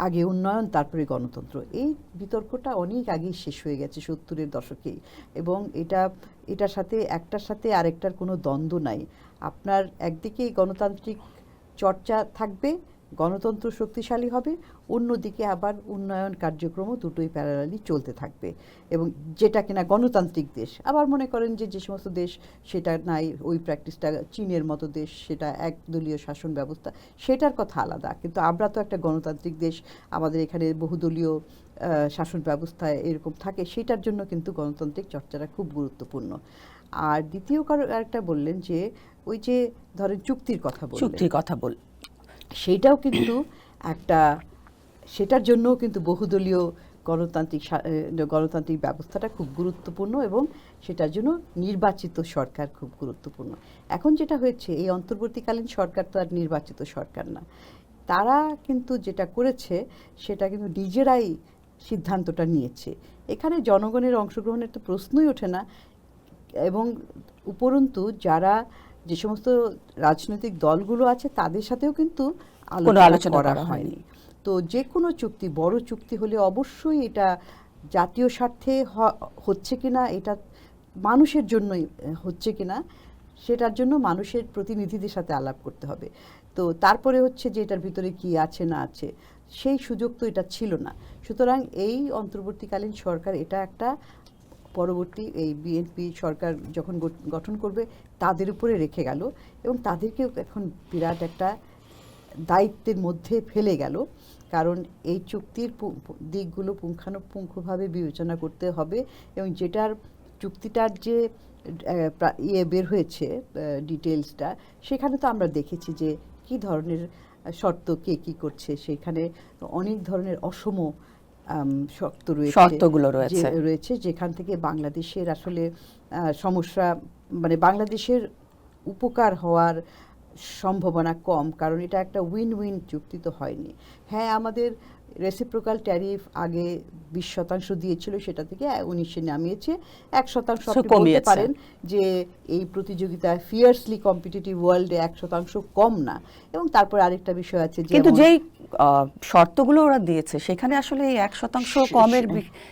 আগে উন্নয়ন তারপরে গণতন্ত্র, এই বিতর্কটা অনেক আগেই শেষ হয়ে গেছে 70-এর দশকেই, এবং এটার সাথে একটার সাথে আরেকটার কোনো দ্বন্দ্ব নাই। আপনার একদিকে গণতান্ত্রিক চর্চা থাকবে, গণতন্ত্র শক্তিশালী হবে, অন্যদিকে আবার উন্নয়ন কার্যক্রমও দুটোই প্যারালালি চলতে থাকবে, এবং যেটা কিনা গণতান্ত্রিক দেশ। আবার মনে করেন যে সমস্ত দেশ সেটা নাই, ওই প্র্যাকটিসটা চীনের মতো দেশ, সেটা একদলীয় শাসন ব্যবস্থা, সেটার কথা আলাদা। কিন্তু আমরা তো একটা গণতান্ত্রিক দেশ, আমাদের এখানে বহুদলীয় শাসন ব্যবস্থায় এরকম থাকে, সেটার জন্য কিন্তু গণতান্ত্রিক চর্চাটা খুব গুরুত্বপূর্ণ। আর দ্বিতীয় আরেকটা বললেন যে ওই যে ধরেন চুক্তির কথা বল, সেটাও কিন্তু সেটার জন্যও কিন্তু বহুদলীয় গণতান্ত্রিক ব্যবস্থাটা খুব গুরুত্বপূর্ণ, এবং সেটার জন্য নির্বাচিত সরকার খুব গুরুত্বপূর্ণ। এখন যেটা হয়েছে, এই অন্তর্বর্তীকালীন সরকার তো আর নির্বাচিত সরকার না, তারা কিন্তু যেটা করেছে সেটা কিন্তু নিজেরাই সিদ্ধান্তটা নিয়েছে, এখানে জনগণের অংশগ্রহণের তো প্রশ্নই ওঠে না। এবং উপরন্তু যে সমস্ত রাজনৈতিক দলগুলো আছে তাদের সাথেও কিন্তু আলোচনা করা হয়নি। তো যে কোনো চুক্তি, বড় চুক্তি হলে অবশ্যই এটা জাতীয় স্বার্থে হচ্ছে কিনা, এটা মানুষের জন্যই হচ্ছে কিনা, সেটার জন্য মানুষের প্রতিনিধিদের সাথে আলাপ করতে হবে। তো তারপরে হচ্ছে যে এটার ভিতরে কি আছে না আছে, সেই সুযোগ তো এটা ছিল না। সুতরাং এই অন্তর্বর্তীকালীন সরকার এটা একটা পরবর্তী এই বিএনপি সরকার যখন গঠন করবে তাদের উপরে রেখে গেল, এবং তাদেরকেও এখন বিরাট একটা দায়িত্বের মধ্যে ফেলে গেল, কারণ এই চুক্তির দিকগুলো পুঙ্খানুপুঙ্খভাবে বিবেচনা করতে হবে, এবং চুক্তিটার যে বের হয়েছে ডিটেলসটা, সেখানে তো আমরা দেখেছি যে কি ধরনের শর্ত কে কি করছে, সেখানে অনেক ধরনের অসম শর্তগুলো রয়েছে, যেখান থেকে বাংলাদেশের আসলে সমস্যা, মানে বাংলাদেশের উপকার হওয়ার সম্ভাবনা কম, কারণ এটা একটা উইন উইন চুক্তি তো হয়নি। হ্যাঁ, আমাদের রেসিপ্রোকাল ট্যারিফ আগে 20% দিয়েছিল, সেটা থেকে 19-এ নামিয়েছে 1%। আপনি বলতে কমিয়েছে। পারেন যে এই প্রতিযোগিতায় ফিয়ার্সলি কম্পিটিটিভ ওয়ার্ল্ডে 1% কম না। এবং তারপর আরেকটা বিষয় আছে যে কিন্তু যেই শর্তগুলো ওরা দিয়েছে সেখানে আসলে এই 1% কমের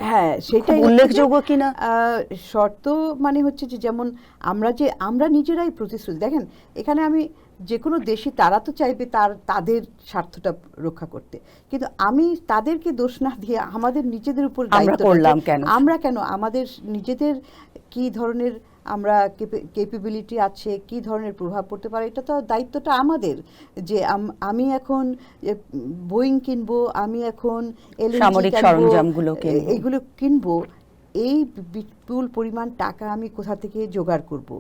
হ্যাঁ সেটাই খুব উল্লেখযোগ্য কিনা? শর্ত মানে হচ্ছে যে যেমন আমরা নিজেরাই প্রতিশ্রুতি, দেখেন এখানে আমি যে কোনো দেশই তারা তো চাইবে তাদের স্বার্থটা রক্ষা করতে, কিন্তু আমি তাদেরকে দোষ না দিয়ে আমাদের নিজেদের উপর দায়িত্ব করলাম কেন? আমরা কেন আমাদের নিজেদের কি ধরনের আমরা ক্যাপাবিলিটি আছে, কি ধরনের প্রভাব পড়তে পারে, এটা তো দায়িত্বটা আমাদের। যে আমি এখন বোয়িং কিনবো, আমি এখন সামরিক সরঞ্জামগুলো কিনবো, এইগুলো কিনবো, এই বিপুল পরিমাণ টাকা আমি কোথা থেকে জোগাড় করব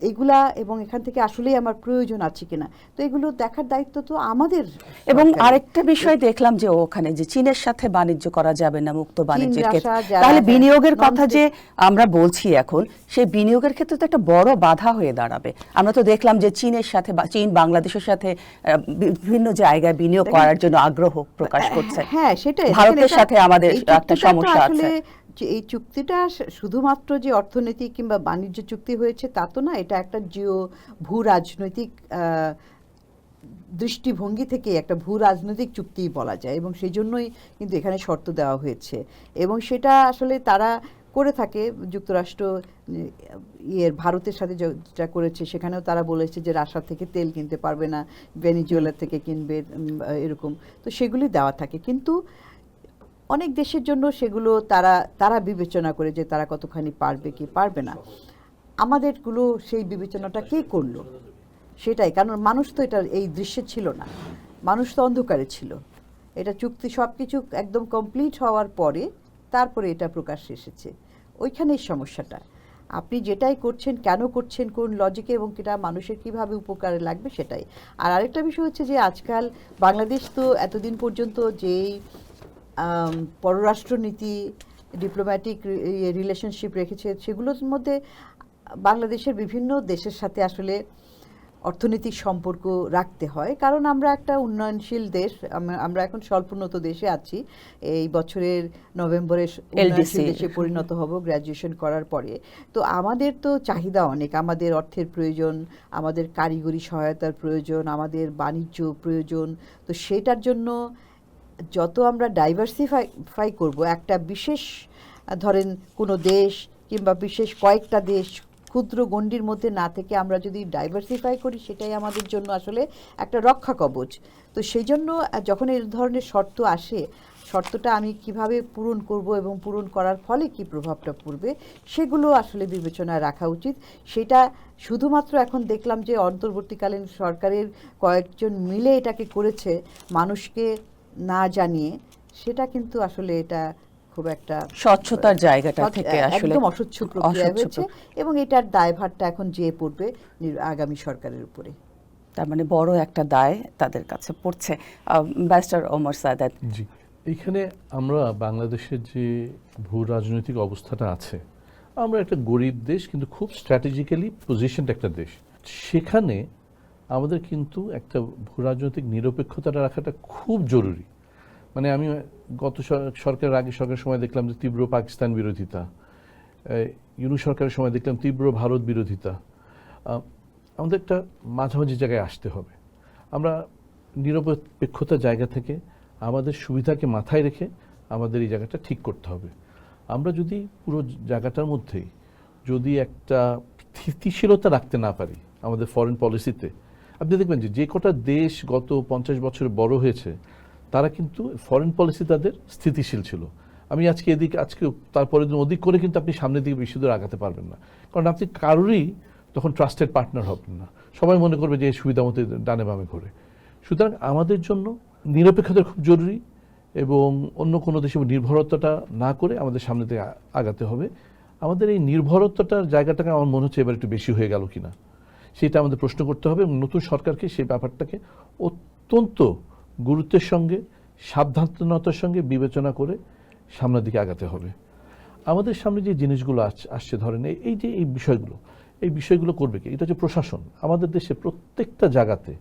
এইগুলা, এবং এখান থেকে আসলেই আমার প্রয়োজন আছে কিনা, তো এগুলো দেখার দায়িত্ব তো আমাদের। এবং আরেকটা বিষয় দেখলাম যে ওখানে যে চীনের সাথে বাণিজ্য করা যাবে না, মুক্ত বাণিজ্যের ক্ষেত্রে, তাহলে বিনিয়োগের কথা যে আমরা বলছি এখন, সেই বিনিয়োগের ক্ষেত্রে তো একটা বড় বাধা হয়ে দাঁড়াবে। আমরা তো দেখলাম যে চীনের সাথে চীন বাংলাদেশের সাথে বিভিন্ন জায়গায় বিনিয়োগ করার জন্য আগ্রহ প্রকাশ করছে। হ্যাঁ সেটাই, ভারতের সাথে আমাদের একটা সমস্যা আছে। এই চুক্তিটা শুধুমাত্র যে অর্থনৈতিক কিংবা বাণিজ্য চুক্তি হয়েছে তা তো না, এটা একটা ভূ রাজনৈতিক দৃষ্টিভঙ্গি থেকে একটা ভূ রাজনৈতিক চুক্তি বলা যায়, এবং সেই জন্যই কিন্তু এখানে শর্ত দেওয়া হয়েছে। এবং সেটা আসলে তারা করে থাকে, যুক্তরাষ্ট্র ভারতের সাথে যেটা করেছে সেখানেও তারা বলেছে যে রাশিয়া থেকে তেল কিনতে পারবে না, ভেনেজুয়েলা থেকে কিনবে, এরকম। তো সেগুলি দেওয়া থাকে, কিন্তু অনেক দেশের জন্য সেগুলো তারা বিবেচনা করে যে তারা কতখানি পারবে কি পারবে না। আমাদেরগুলো সেই বিবেচনাটা কে করলো সেটাই, কারণ মানুষ তো এটা এই দৃশ্যে ছিল না, মানুষ তো অন্ধকারে ছিল। এটা চুক্তি সব কিছু একদম কমপ্লিট হওয়ার পরে তারপরে এটা প্রকাশ্যে এসেছে, ওইখানেই সমস্যাটা। আপনি যেটাই করছেন কেন করছেন, কোন লজিকে, এবং এটা মানুষের কিভাবে উপকারে লাগবে সেটাই। আর আরেকটা বিষয় হচ্ছে যে আজকাল বাংলাদেশ তো এতদিন পর্যন্ত যেই পররাষ্ট্রনীতি, ডিপ্লোম্যাটিক রিলেশনশিপ রেখেছে, সেগুলোর মধ্যে বাংলাদেশের বিভিন্ন দেশের সাথে আসলে অর্থনৈতিক সম্পর্ক রাখতে হয়, কারণ আমরা একটা উন্নয়নশীল দেশ, আমরা এখন স্বল্পোন্নত দেশে আছি। এই বছরের নভেম্বরে উন্নয়নশীল দেশে পরিণত হব গ্র্যাজুয়েশন করার পরে। তো আমাদের তো চাহিদা অনেক, আমাদের অর্থের প্রয়োজন, আমাদের কারিগরি সহায়তার প্রয়োজন, আমাদের বাণিজ্য প্রয়োজন। তো সেটার জন্য যত আমরা ডাইভার্সিফাই করব, একটা বিশেষ ধরেন কোনো দেশ কিংবা বিশেষ কয়েকটা দেশ ক্ষুদ্র গণ্ডির মধ্যে না থেকে আমরা যদি ডাইভার্সিফাই করি, সেটাই আমাদের জন্য আসলে একটা রক্ষা কবচ। তো সেই জন্য যখন এই ধরনের শর্ত আসে, শর্তটা আমি কিভাবে পূরণ করব এবং পূরণ করার ফলে কি প্রভাবটা পড়বে, সেগুলো আসলে বিবেচনায় রাখা উচিত। সেটা শুধুমাত্র এখন দেখলাম যে অন্তর্বর্তীকালীন সরকারের কয়েকজন মিলে এটাকে করেছে মানুষকে না জানিয়ে, সেটা কিন্তু আসলে এটা খুব একটা স্বচ্ছতার জায়গাটা থেকে আসলে একদম অস্বচ্ছ প্রক্রিয়া হয়েছে, এবং এটার দায়ভারটা এখন যেয়ে পড়বে আগামী সরকারের উপরে। তার মানে বড় একটা দায় তাদের কাছে পড়ছে। ব্যারিস্টার ওমর সাদাত, জি, এইখানে আমরা বাংলাদেশের যে ভূ রাজনৈতিক অবস্থাটা আছে, আমরা একটা গরিব দেশ কিন্তু খুব স্ট্র্যাটেজিক্যালি পজিশনড একটা দেশ। সেখানে আমাদের কিন্তু একটা ভূ রাজনৈতিক নিরপেক্ষতাটা রাখাটা খুব জরুরি। মানে আমি গত সরকারের আগে সরকারের সময় দেখলাম যে তীব্র পাকিস্তান বিরোধিতা, ইউনূস সরকারের সময় দেখলাম তীব্র ভারত বিরোধিতা। আমাদের একটা মাঝামাঝি জায়গায় আসতে হবে। আমরা নিরপেক্ষতার জায়গা থেকে আমাদের সুবিধাকে মাথায় রেখে আমাদের এই জায়গাটা ঠিক করতে হবে। আমরা যদি পুরো জায়গাটার মধ্যেই যদি একটা স্থিতিশীলতা রাখতে না পারি আমাদের ফরেন পলিসিতে, আপনি দেখবেন যে কটা দেশ গত 50 বছরে বড় হয়েছে, তারা কিন্তু ফরেন পলিসি তাদের স্থিতিশীল ছিল। আমি আজকে তারপরে দিন ওদিক করে কিন্তু আপনি সামনের দিকে বেশি দূর আগাতে পারবেন না, কারণ আপনি কারোরই তখন ট্রাস্টেড পার্টনার হবেন না। সবাই মনে করবে যে সুবিধা মতো ডানে বামে ঘোরে। সুতরাং আমাদের জন্য নিরপেক্ষতা খুব জরুরি, এবং অন্য কোনো দেশে নির্ভরতাটা না করে আমাদের সামনে দিকে আগাতে হবে। আমাদের এই নির্ভরতাটার জায়গাটাকে আমার মনে হচ্ছে এবার একটু বেশি হয়ে গেল কিনা, সেটা আমাদের প্রশ্ন করতে হবে, এবং নতুন সরকারকে সেই ব্যাপারটাকে অত্যন্ত গুরুত্বের সঙ্গে সাবধানতার সঙ্গে বিবেচনা করে সামনের দিকে আগাতে হবে। আমাদের সামনে যে জিনিসগুলো আসছে, ধরেন এই বিষয়গুলো করবে কি? এটা হচ্ছে প্রশাসন। আমাদের দেশে প্রত্যেকটা জায়গাতে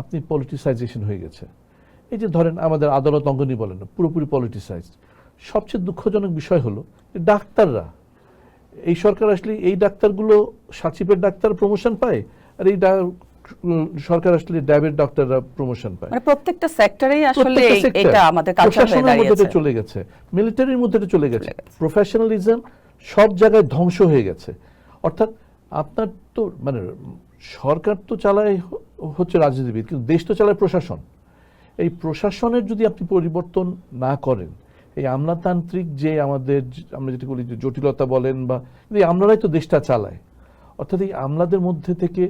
আপনি পলিটিসাইজেশন হয়ে গেছে, এই যে ধরেন আমাদের আদালত অঙ্গনই বলেন না, পুরোপুরি পলিটিসাইজড। সবচেয়ে দুঃখজনক বিষয় হলো যে ডাক্তাররা, এই সরকার আসলে এই ডাক্তারগুলো সাচিপের ডাক্তার প্রমোশন পায়, আর এই সরকার আসলে ড্যাবের ডাক্তাররা প্রমোশন পায়। মানে প্রত্যেকটা সেক্টরেই আসলে প্রত্যেকটা sector, এটা আমাদের কালচার হয়ে প্রশাসনের মধ্যে দাঁড়িয়েছে। এটা চলে গেছে, মিলিটারির মধ্যে এটা চলে গেছে, প্রফেশনালিজম সব জায়গায় ধ্বংস হয়ে গেছে। অর্থাৎ আপনার তো মানে সরকার তো চালায় হচ্ছে রাজনীতিবিদ, কিন্তু দেশ তো চালায় প্রশাসন। এই প্রশাসনের যদি আপনি পরিবর্তন না করেন, এই আমলাতান্ত্রিক যে আমাদের আমরা যেটা বলি যে জটিলতা বলেন, বা এই আমলারাই তো দেশটা চালায়। অর্থাৎ এই আমলাদের মধ্যে থেকে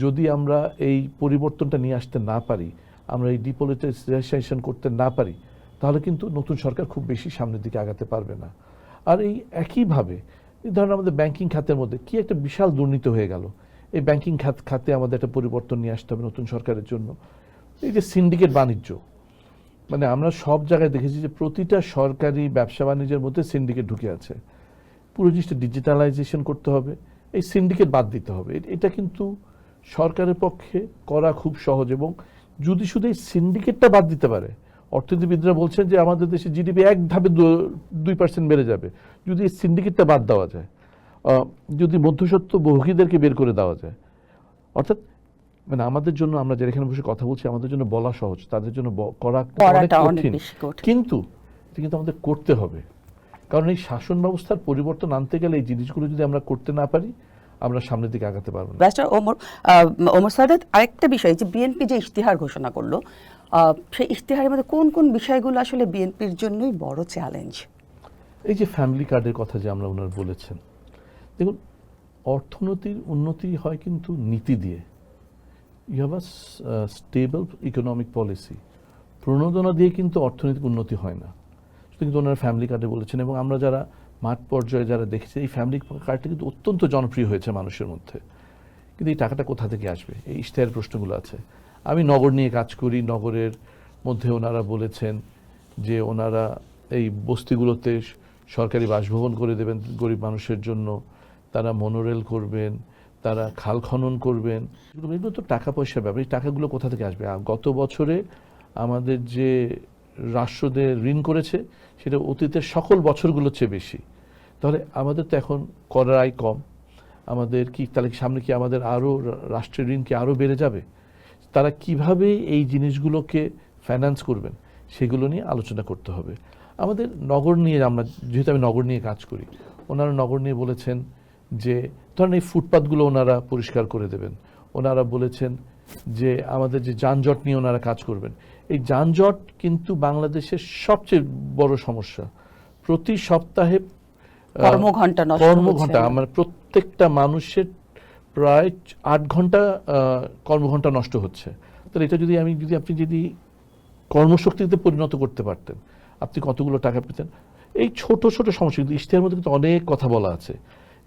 যদি আমরা এই পরিবর্তনটা নিয়ে আসতে না পারি, আমরা এই ডিপলিটিসাইজেশন করতে না পারি, তাহলে কিন্তু নতুন সরকার খুব বেশি সামনের দিকে আগাতে পারবে না। আর এই একইভাবে ধরেন আমাদের ব্যাংকিং খাতের মধ্যে কি একটা বিশাল দুর্নীতি হয়ে গেল, এই ব্যাংকিং খাতে আমাদের একটা পরিবর্তন নিয়ে আসতে হবে নতুন সরকারের জন্য। এই যে সিন্ডিকেট বাণিজ্য, মানে আমরা সব জায়গায় দেখেছি যে প্রতিটা সরকারি ব্যবসা বাণিজ্যের মধ্যে সিন্ডিকেট ঢুকে আছে। পুরো জিনিসটা ডিজিটালাইজেশন করতে হবে, এই সিন্ডিকেট বাদ দিতে হবে। এটা কিন্তু সরকারের পক্ষে করা খুব সহজ, এবং যদি শুধু এই সিন্ডিকেটটা বাদ দিতে পারে, অর্থনীতিবিদরা বলছেন যে আমাদের দেশে জিডিপি এক ধাপে 2% বেড়ে যাবে যদি এই সিন্ডিকেটটা বাদ দেওয়া যায়, যদি মধ্যস্বত্ব ভোগীদেরকে বের করে দেওয়া যায়। অর্থাৎ মানে আমাদের জন্য, আমরা যারা এখানে বসে কথা বলছি, আমাদের জন্য বলা সহজ, তাদের জন্য করাটা অনেক কঠিন। বেশি কঠিন। কিন্তু এটা কিন্তু আমাদের করতে হবে, কারণ এই শাসন ব্যবস্থার পরিবর্তন আনতে গেলে এই জিনিসগুলো যদি আমরা করতে না পারি, আমরা সামনের দিকে আগাতে পারবো না। ব্যারিস্টার ওমর সাদেত, আরেকটা বিষয় যে বিএনপি যে ইশতেহার ঘোষণা করলো, সেই ইশতেহারের মধ্যে কোন কোন বিষয়গুলো আসলে বিএনপির জন্যই বড় চ্যালেঞ্জ? এই যে ফ্যামিলি কার্ডের কথা যে আমরা ওনার বলেছেন, দেখুন অর্থনীতির উন্নতি হয় কিন্তু নীতি দিয়ে। You have a stable economic policy, প্রণোদনা দিয়ে কিন্তু অর্থনৈতিক উন্নতি হয় না। কিন্তু ওনারা ফ্যামিলি কার্ডে বলেছেন, এবং আমরা যারা মাঠ পর্যায়ে যারা দেখেছি, এই ফ্যামিলি কার্ডটা কিন্তু অত্যন্ত জনপ্রিয় হয়েছে মানুষের মধ্যে। কিন্তু এই টাকাটা কোথা থেকে আসবে, এই ইশতেহারের প্রশ্নগুলো আছে। আমি নগর নিয়ে কাজ করি, নগরের মধ্যে ওনারা বলেছেন যে ওনারা এই বস্তিগুলোতে সরকারি বাসভবন করে দেবেন গরিব মানুষের জন্য, তারা মনোরেল করবেন, তারা খাল খনন করবেন। এগুলো তো টাকা পয়সার ব্যাপার, এই টাকাগুলো কোথা থেকে আসবে? গত বছরে আমাদের যে রাষ্ট্রদের ঋণ করেছে সেটা অতীতের সকল বছরগুলোর চেয়ে বেশি। তাহলে আমাদের তো এখন করের আয় কম, আমাদের কি তাহলে সামনে কি আমাদের আরও রাষ্ট্রের ঋণ কি আরও বেড়ে যাবে? তারা কিভাবে এই জিনিসগুলোকে ফাইন্যান্স করবেন সেগুলো নিয়ে আলোচনা করতে হবে। আমাদের নগর নিয়ে, আমরা যেহেতু আমি নগর নিয়ে কাজ করি, ওনারা নগর নিয়ে বলেছেন যে ধরেন এই ফুটপাথগুলো ওনারা পরিষ্কার করে দেবেন। ওনারা বলেছেন যে আমাদের যে যানজট নিয়ে ওনারা কাজ করবেন। এই যানজট কিন্তু বাংলাদেশের সবচেয়ে বড় সমস্যা। প্রতি সপ্তাহে কর্মঘণ্টা আমার প্রত্যেকটা মানুষের প্রায় 8 ঘন্টা কর্মঘণ্টা নষ্ট হচ্ছে। তাহলে এটা যদি আপনি যদি কর্মশক্তিতে পরিণত করতে পারতেন, আপনি কতগুলো টাকা পেতেন। এই ছোট ছোট সমস্যা, কিন্তু ইশতেহারের মধ্যে কিন্তু অনেক কথা বলা আছে।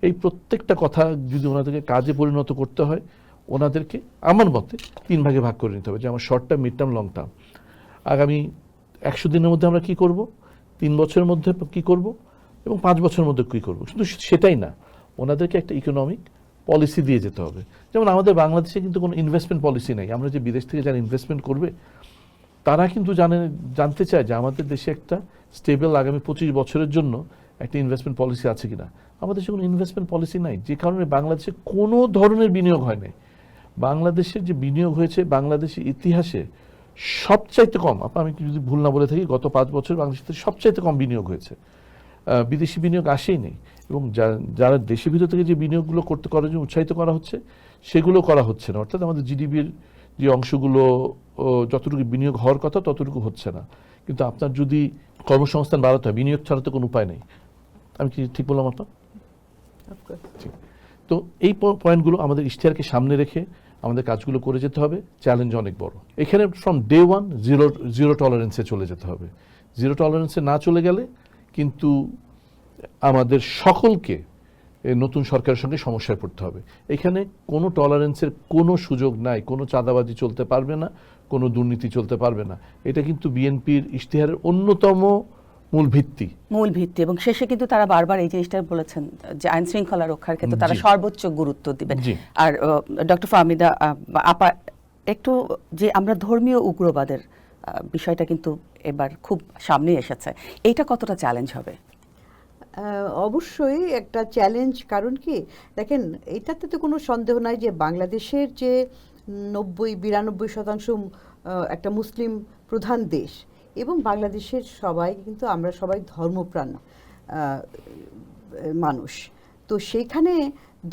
এই প্রত্যেকটা কথা যদি ওনাদেরকে কাজে পরিণত করতে হয়, ওনাদেরকে আমার মতে 3 ভাগে ভাগ করে নিতে হবে, যে আমার short term, mid term, long term. আগামী 100 দিনের মধ্যে আমরা কি করব, 3 বছরের মধ্যে কি করব, এবং 5 বছরের মধ্যে কি করব। শুধু সেটাই না, ওনাদেরকে একটা ইকোনমিক পলিসি দিয়ে যেতে হবে। যেমন আমাদের বাংলাদেশে কিন্তু কোনো ইনভেস্টমেন্ট পলিসি নেই। আমরা যে বিদেশ থেকে যারা ইনভেস্টমেন্ট করবে, তারা কিন্তু জানতে চায় যে আমাদের দেশে একটা স্টেবল আগামী 25 বছরের জন্য একটা ইনভেস্টমেন্ট পলিসি আছে কিনা। আমাদের দেশে কোনো ইনভেস্টমেন্ট পলিসি নাই, যে কারণে বাংলাদেশে কোনো ধরনের বিনিয়োগ হয় নাই। বাংলাদেশের যে বিনিয়োগ হয়েছে বাংলাদেশের ইতিহাসে সবচাইতে কম, আমি যদি ভুল না বলে থাকি, গত 5 বছর বাংলাদেশের সবচাইতে কম বিনিয়োগ হয়েছে। বিদেশি বিনিয়োগ আসেই নেই, এবং যারা দেশের ভিতর থেকে যে বিনিয়োগগুলো করার জন্য উৎসাহিত করা হচ্ছে সেগুলো করা হচ্ছে না। অর্থাৎ আমাদের জিডিপির যে অংশগুলো যতটুকু বিনিয়োগ হওয়ার কথা ততটুকু হচ্ছে না। কিন্তু আপনার যদি কর্মসংস্থান বাড়াতে হয়, বিনিয়োগ ছাড়া তো কোনো উপায় নেই। আমি কি ঠিক বললাম আপনার? তো এই পয়েন্টগুলো আমাদের ইশতেহারকে সামনে রেখে আমাদের কাজগুলো করে যেতে হবে। চ্যালেঞ্জ অনেক বড়। এখানে ফ্রম ডে ওয়ান জিরো টলারেন্সে চলে যেতে হবে। জিরো টলারেন্সে না চলে গেলে কিন্তু আমাদের সকলকে নতুন সরকারের সঙ্গে সমস্যায় পড়তে হবে। এখানে কোনো টলারেন্সের কোনো সুযোগ নাই, কোনো চাঁদাবাজি চলতে পারবে না, কোনো দুর্নীতি চলতে পারবে না। এটা কিন্তু বিএনপির ইশতেহারের অন্যতম মূল ভিত্তি। এবং শেষে কিন্তু তারা বারবার এই জিনিসটা বলেছেন যে আইন শৃঙ্খলা রক্ষার ক্ষেত্রে তারা সর্বোচ্চ গুরুত্ব দিবেন। আর ডক্টর ফাহমিদা আপা, একটু যে আমরা ধর্মীয় উগ্রবাদের বিষয়টা কিন্তু এবার খুব সামনে এসেছে, এইটা কতটা চ্যালেঞ্জ হবে? অবশ্যই একটা চ্যালেঞ্জ, কারণ কি দেখেন, এটাতে তো কোনো সন্দেহ নাই যে বাংলাদেশের যে 90-92% একটা মুসলিম প্রধান দেশ, এবং বাংলাদেশের সবাই কিন্তু আমরা সবাই ধর্মপ্রাণ মানুষ। তো সেইখানে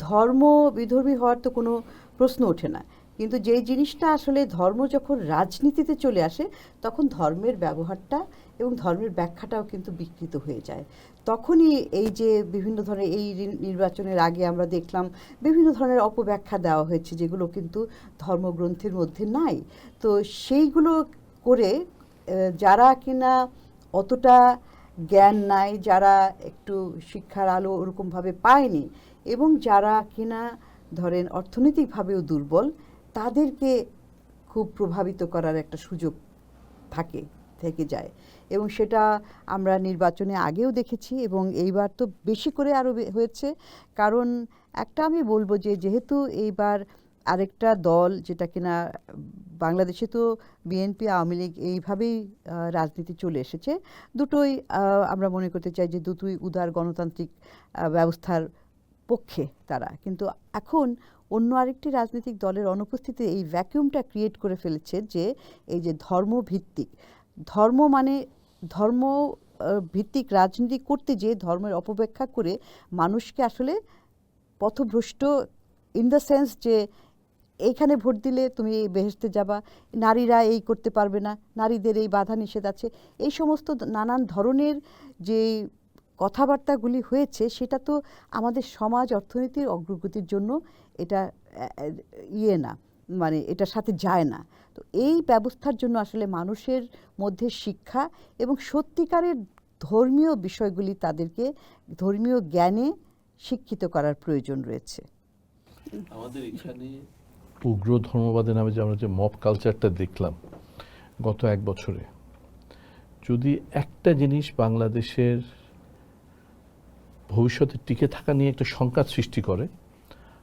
ধর্ম বিধর্মী হওয়ার তো কোনো প্রশ্ন ওঠে না, কিন্তু যেই জিনিসটা আসলে ধর্ম যখন রাজনীতিতে চলে আসে তখন ধর্মের ব্যবহারটা এবং ধর্মের ব্যাখ্যাটাও কিন্তু বিকৃত হয়ে যায়। তখনই এই যে বিভিন্ন ধরনের এই নির্বাচনের আগে আমরা দেখলাম বিভিন্ন ধরনের অপব্যাখ্যা দেওয়া হয়েছে যেগুলো কিন্তু ধর্মগ্রন্থের মধ্যে নাই। তো সেইগুলো করে যারা কিনা অতটা জ্ঞান নাই, যারা একটু শিক্ষার আলো ওরকমভাবে পায়নি, এবং যারা কিনা ধরেন অর্থনৈতিকভাবেও দুর্বল, তাদেরকে খুব প্রভাবিত করার একটা সুযোগ থেকে যায়। এবং সেটা আমরা নির্বাচনে আগেও দেখেছি, এবং এইবার তো বেশি করে আরও হয়েছে। কারণ একটা আমি বলবো যে যেহেতু এইবার আরেকটা দল, যেটা কিনা বাংলাদেশে তো বিএনপি আওয়ামী লীগ এইভাবেই রাজনীতি চলে এসেছে, দুটোই আমরা মনে করতে চাই যে দুটোই উদার গণতান্ত্রিক ব্যবস্থার পক্ষে তারা, কিন্তু এখন অন্য আরেকটি রাজনৈতিক দলের অনুপস্থিতিতে এই ভ্যাকুয়ামটা ক্রিয়েট করে ফেলেছে যে এই যে ধর্ম ভিত্তিক রাজনীতি করতে যে ধর্মের অপব্যাখ্যা করে মানুষকে আসলে পথভ্রষ্ট, ইন দ্য সেন্স যে এইখানে ভোট দিলে তুমি বেহেশতে যাবা, নারীরা এই করতে পারবে না, নারীদের এই বাধা নিষেধ আছে, এই সমস্ত নানান ধরনের যে কথাবার্তাগুলি হয়েছে, সেটা তো আমাদের সমাজ অর্থনীতির অগ্রগতির জন্য এটা না, মানে এটার সাথে যায় না। তো এই ব্যবস্থার জন্য আসলে মানুষের মধ্যে শিক্ষা এবং সত্যিকারের ধর্মীয় বিষয়গুলি তাদেরকে ধর্মীয় জ্ঞানে শিক্ষিত করার প্রয়োজন রয়েছে। আমাদের এখানে উগ্র ধর্মবাদের নামে যে আমরা যে মব কালচারটা দেখলাম গত 1 বছরে, যদি একটা জিনিস বাংলাদেশের ভবিষ্যতে টিকে থাকা নিয়ে একটা শঙ্কা সৃষ্টি করে,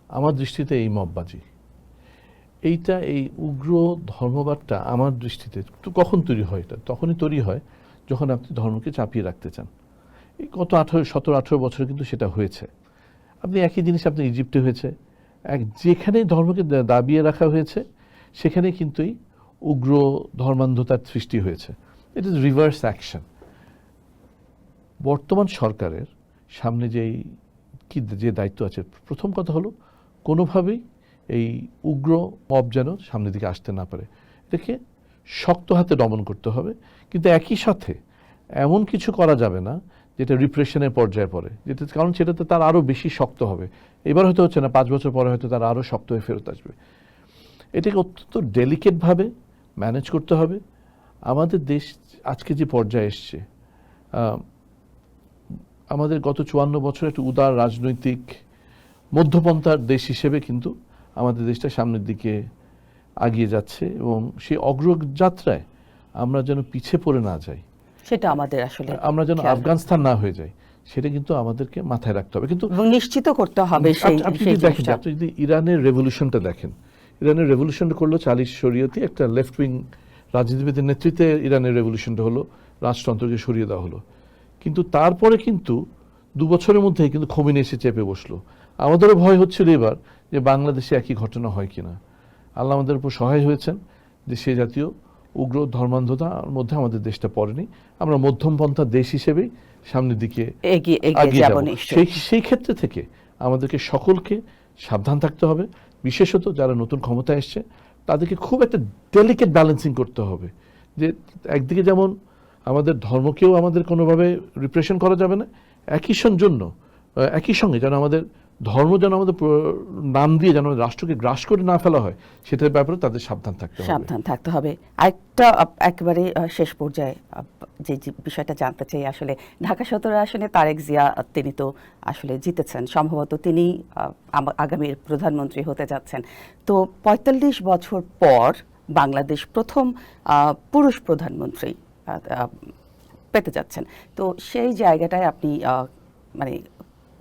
আমার দৃষ্টিতে এই মববাজি, এই উগ্র ধর্মবাদটা আমার দৃষ্টিতে তো কখন তৈরি হয়? এটা তখনই তৈরি হয় যখন আপনি ধর্মকে চাপিয়ে রাখতে চান। এই গত 17-18 বছরে কিন্তু সেটা হয়েছে। আপনি একই জিনিস আপনি ইজিপ্টে হয়েছে, যেখানে ধর্মকে দাবিয়ে রাখা হয়েছে সেখানে কিন্তু এই উগ্র ধর্মান্ধতার সৃষ্টি হয়েছে। It is reverse action. বর্তমান সরকারের সামনে যে দায়িত্ব আছে, প্রথম কথা হলো কোনোভাবেই এই উগ্র মব যেন সামনের দিকে আসতে না পারে, এটাকে শক্ত হাতে দমন করতে হবে। কিন্তু একই সাথে এমন কিছু করা যাবে না যেটা রিপ্রেশনের পর্যায়ে পড়ে, কারণ সেটাতে তার আরও বেশি শক্ত হবে। এবার হয়তো হচ্ছে না, 5 বছর পরে হয়তো তারা আরও শক্ত হয়ে ফেরত আসবে। এটাকে অত্যন্ত ডেলিকেটভাবে ম্যানেজ করতে হবে। আমাদের দেশ আজকে যে পর্যায়ে এসছে, আমাদের গত 54 বছর একটা উদার রাজনৈতিক মধ্যপন্থার দেশ হিসেবে কিন্তু আমাদের দেশটা সামনের দিকে এগিয়ে যাচ্ছে, এবং সেই অগ্রযাত্রায় আমরা যেন পিছিয়ে পড়ে না যাই, সেটা আমাদের আসলে আমরা যেন আফগানিস্তান না হয়ে যাই, সেটা কিন্তু আমাদেরকে মাথায় রাখতে হবে। কিন্তু নিশ্চিত করতে হবে। আপনি দেখেন, আপনি যদি ইরানের রেভলিউশনটা দেখেন, ইরানের রেভলিউশনটা করলো চালিস শরীয়তি, একটা লেফট উইং রাজনীতিবিদের নেতৃত্বে ইরানের রেভলিউশনটা হলো, রাজতন্ত্রকে সরিয়ে দেওয়া হলো। কিন্তু তারপরে কিন্তু 2 বছরের মধ্যেই কিন্তু খোমেনি এসে চেপে বসলো। আমাদেরও ভয় হচ্ছিল এবার যে বাংলাদেশে একই ঘটনা হয় কিনা। আল্লাহ আমাদের উপর সহায় হয়েছেন যে সে জাতীয় উগ্র ধর্মান্ধতার মধ্যে আমাদের দেশটা পড়েনি। আমরা মধ্যমপন্থা দেশ হিসেবেই সামনের দিকে এগিয়ে যাব। সেই ক্ষেত্রে থেকে আমাদেরকে সকলকে সাবধান থাকতে হবে, বিশেষত যারা নতুন ক্ষমতায় এসছে তাদেরকে খুব একটা ডেলিকেট ব্যালেন্সিং করতে হবে। যে একদিকে যেমন আমাদের ধর্মকেও আমাদের কোনোভাবে রিপ্রেশন করা যাবে না, একই সঙ্গে যেন আমাদের ধর্ম যেন আমাদের নাম দিয়ে যেন রাষ্ট্রকে গ্রাস করে না ফেলা হয়, সেটার ব্যাপারে তাদের সাবধান থাকতে হবে। আরেকটা একেবারে শেষ পর্যায়ে যে বিষয়টা জানতে চাই, আসলে ঢাকা 17 আসনে তারেক জিয়া তিনি তো আসলে জিতেছেন, সম্ভবত তিনি আগামীর প্রধানমন্ত্রী হতে যাচ্ছেন। তো 45 বছর পর বাংলাদেশ প্রথম পুরুষ প্রধানমন্ত্রী পেতে যাচ্ছেন। তো সেই জায়গাটায় আপনি মানে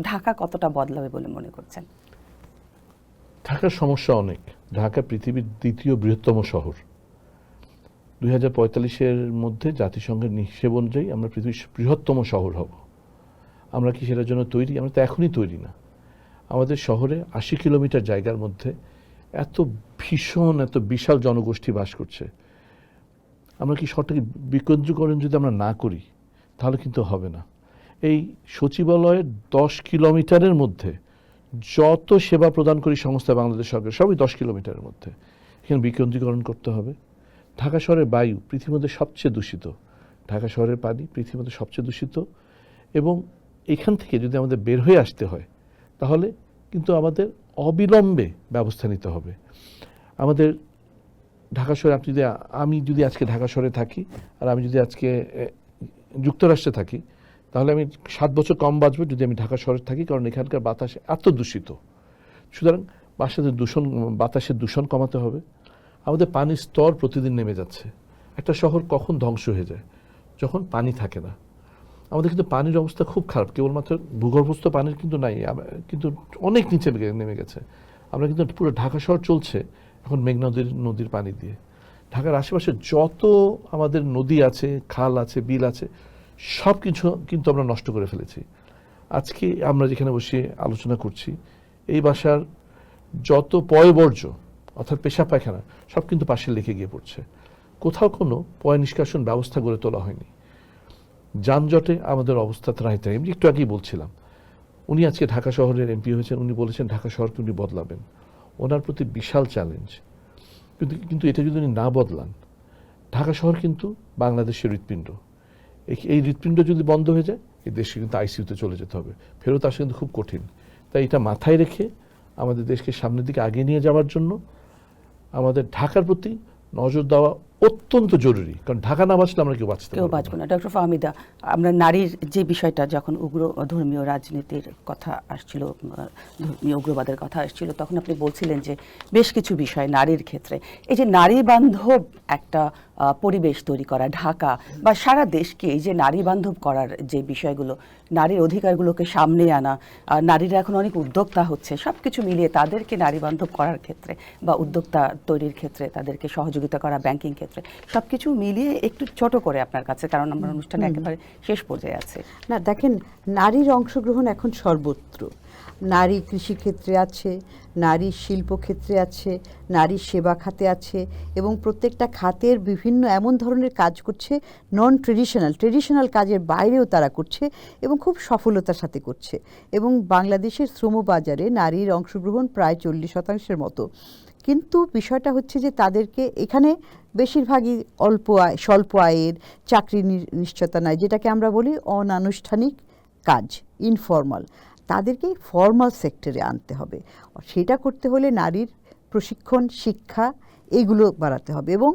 ঢাকা কতটা বদলাবে বলে মনে করছেন? ঢাকার সমস্যা অনেক। ঢাকা পৃথিবীর 2য় বৃহত্তম শহর। 2045-এর মধ্যে জাতিসংঘের হিসেব অনুযায়ী আমরা পৃথিবীর বৃহত্তম শহর হব। আমরা কি সেটার জন্য তৈরি? আমরা তো এখনই তৈরি না। আমাদের শহরে 80 কিলোমিটার জায়গার মধ্যে এত বিশাল জনগোষ্ঠী বাস করছে। আমরা কি শহরটাকে বিকেন্দ্রীকরণ যদি আমরা না করি তাহলে কিন্তু হবে না। এই সচিবালয়ের 10 কিলোমিটারের মধ্যে যত সেবা প্রদানকারী সংস্থা বাংলাদেশ সরকার সবই 10 কিলোমিটারের মধ্যে। এখানে বিকেন্দ্রীকরণ করতে হবে। ঢাকা শহরের বায়ু পৃথিবীর মধ্যে সবচেয়ে দূষিত, ঢাকা শহরের পানি পৃথিবীর মধ্যে সবচেয়ে দূষিত, এবং এখান থেকে যদি আমাদের বের হয়ে আসতে হয় তাহলে কিন্তু আমাদের অবিলম্বে ব্যবস্থা নিতে হবে। আমাদের ঢাকা শহরে আমি যদি আজকে ঢাকা শহরে থাকি আর আমি যদি আজকে যুক্তরাষ্ট্রে থাকি তাহলে আমি 7 বছর কম বাঁচবো যদি আমি ঢাকা শহরে থাকি, কারণ এখানকার বাতাস এত দূষিত। সুতরাং বাতাসের দূষণ কমাতে হবে। আমাদের পানির স্তর প্রতিদিন নেমে যাচ্ছে। একটা শহর কখন ধ্বংস হয়ে যায়? যখন পানি থাকে না। আমাদের কিন্তু পানির অবস্থা খুব খারাপ। কেবলমাত্র ভূগর্ভস্থ পানির কিন্তু নাই, কিন্তু অনেক নিচে নেমে গেছে। আমরা কিন্তু পুরো ঢাকা শহর চলছে এখন মেঘনা নদীর পানি দিয়ে। ঢাকার আশেপাশে যত আমাদের নদী আছে, খাল আছে, বিল আছে, সব কিছু কিন্তু আমরা নষ্ট করে ফেলেছি। আজকে আমরা যেখানে বসে আলোচনা করছি, এই বাসার যত পয়বর্জ্য অর্থাৎ পেশাব পায়খানা সব কিন্তু পাশের লেকে গিয়ে পড়ছে। কোথাও কোনো পয় নিষ্কাশন ব্যবস্থা গড়ে তোলা হয়নি। যানজটে আমাদের অবস্থা ত্রাহিতে। আমি একটু আগেই বলছিলাম, উনি আজকে ঢাকা শহরের এমপি হয়েছেন, উনি বলেছেন ঢাকা শহরকে উনি বদলাবেন। ওনার প্রতি বিশাল চ্যালেঞ্জ। কিন্তু এটা যদি উনি না বদলান, ঢাকা শহর কিন্তু বাংলাদেশের হৃৎপিণ্ড। এই হৃৎপিণ্ড যদি বন্ধ হয়ে যায় এই দেশকে কিন্তু আইসিইউতে চলে যেতে হবে। ফেরত আসা কিন্তু খুব কঠিন। তাই এটা মাথায় রেখে আমাদের দেশকে সামনের দিকে আগিয়ে নিয়ে যাওয়ার জন্য আমাদের ঢাকার প্রতি নজর দেওয়া অত্যন্ত জরুরি। কারণ ঢাকা না বাঁচলে আমরা কেউ বাঁচবো না। ডক্টর ফাহমিদা, আমরা নারীর যে বিষয়টা যখন উগ্র ধর্মীয় রাজনীতির কথা আসছিল, ধর্মীয় উগ্রবাদের কথা আসছিল, তখন আপনি বলছিলেন যে বেশ কিছু বিষয় নারীর ক্ষেত্রে, এই যে নারী বান্ধব একটা পরিবেশ তৈরি করা ঢাকা বা সারা দেশকে এই যে নারী বান্ধব করার যে বিষয়গুলো, নারীর অধিকারগুলোকে সামনে আনা, নারীরা এখন অনেক উদ্যোক্তা হচ্ছে, সব কিছু মিলিয়ে তাদেরকে নারী বান্ধব করার ক্ষেত্রে বা উদ্যোক্তা তৈরির ক্ষেত্রে তাদেরকে সহযোগিতা করা, ব্যাংকিং ক্ষেত্রে সব কিছু মিলিয়ে একটু ছোট করে আপনার কাছে, কারণ আমরা অনুষ্ঠানে একেবারে শেষ পর্যায়ে আছে। না, দেখেন, নারীর অংশগ্রহণ এখন সর্বত্র। নারী কৃষিক্ষেত্রে আছে, নারী শিল্পক্ষেত্রে আছে, নারী সেবা খাতে আছে, এবং প্রত্যেকটা খাতের বিভিন্ন এমন ধরনের কাজ করছে, ট্রেডিশনাল কাজের বাইরেও তারা করছে এবং খুব সফলতার সাথে করছে। এবং বাংলাদেশের শ্রমবাজারে নারীর অংশগ্রহণ প্রায় 40% মতো। কিন্তু বিষয়টা হচ্ছে যে তাদেরকে এখানে বেশিরভাগই স্বল্প আয়ের চাকরি নিশ্চয়তা নাই, যেটাকে আমরা বলি অনানুষ্ঠানিক কাজ, ইনফর্মাল। তাদেরকে ফর্মাল সেক্টরে আনতে হবে। সেটা করতে হলে নারীর প্রশিক্ষণ, শিক্ষা এগুলো বাড়াতে হবে। এবং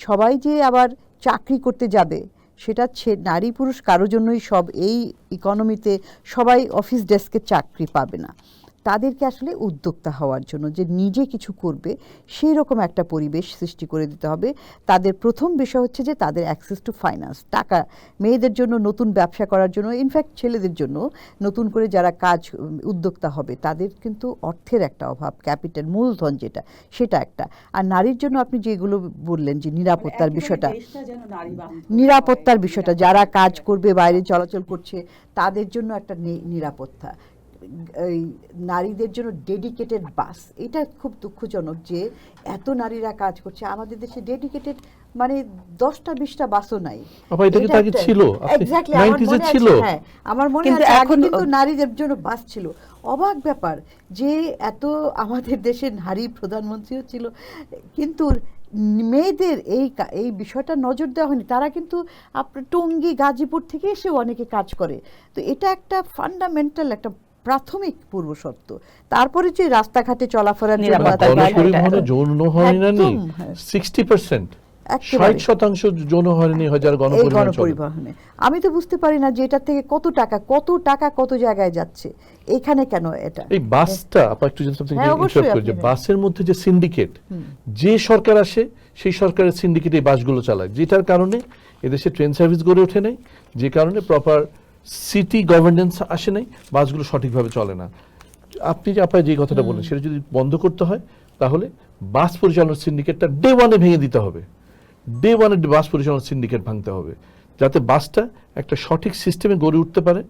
সবাই যে আবার চাকরি করতে যাবে সেটা নারী পুরুষ কারোর জন্যই সব এই ইকোনমিতে সবাই অফিস ডেস্কে চাকরি পাবে না। তাদেরকে আসলে উদ্যোক্তা হওয়ার জন্য যে নিজে কিছু করবে সেই রকম একটা পরিবেশ সৃষ্টি করে দিতে হবে। তাদের প্রথম বিষয় হচ্ছে যে তাদের অ্যাক্সেস টু ফাইন্যান্স, টাকা, মেয়েদের জন্য নতুন ব্যবসা করার জন্য, ইনফ্যাক্ট ছেলেদের জন্য নতুন করে যারা উদ্যোক্তা হবে তাদের কিন্তু অর্থের একটা অভাব, ক্যাপিটাল, মূলধন যেটা, সেটা একটা। আর নারীর জন্য আপনি যেগুলো বললেন যে নিরাপত্তার বিষয়টা, যারা কাজ করবে, বাইরে চলাচল করছে, তাদের জন্য একটা নিরাপত্তা, নারীদের জন্য ডেডিকেটেড বাস। এটা খুব দুঃখজনক যে এত নারীরা কাজ করছে আমাদের দেশে, ডেডিকেটেড মানে 10টা-20টা বাসও নাই। আমার মনে আছে আগে কিন্তু নারীদের জন্য বাস ছিল। অবাক ব্যাপার যে এত আমাদের দেশের নারী প্রধানমন্ত্রীও ছিল, কিন্তু মেয়েদের এই বিষয়টা নজর দেওয়া হয়নি। তারা কিন্তু আপনার টঙ্গী, গাজীপুর থেকে এসেও অনেকে কাজ করে। তো এটা একটা ফান্ডামেন্টাল, একটা প্রাথমিক পূর্বশর্ত। তারপরে যে রাস্তাঘাটে চলাফেরার জন্য 60% যৌন হয়রানি হয় যারা গণপরিবহনে। আমি তো বুঝতে পারি না যে এটা থেকে কত টাকা কত জায়গায় যাচ্ছে, এখানে কেন এটা। এই বাসটা বাসের মধ্যে যে সিন্ডিকেট, যে সরকার আসে সেই সরকারের সিন্ডিকেট এই বাসগুলো চালায়, যেটার কারণে এদেশে ট্রেন সার্ভিস গড়ে ওঠে নাই, যে কারণে প্রপার সিটি গভর্নেন্স আসে নাই, বাসগুলো সঠিকভাবে চলে না। আপনি যে কথাটা বলেন সেটা যদি বন্ধ করতে হয় তাহলে বাস পরিচালনার সিন্ডিকেটটা ডে ওয়ানে ভেঙে দিতে হবে। ডে ওয়ানে বাস পরিচালনা সিন্ডিকেট ভাঙতে হবে, যাতে বাসটা একটা সঠিক সিস্টেমে গড়ে উঠতে পারে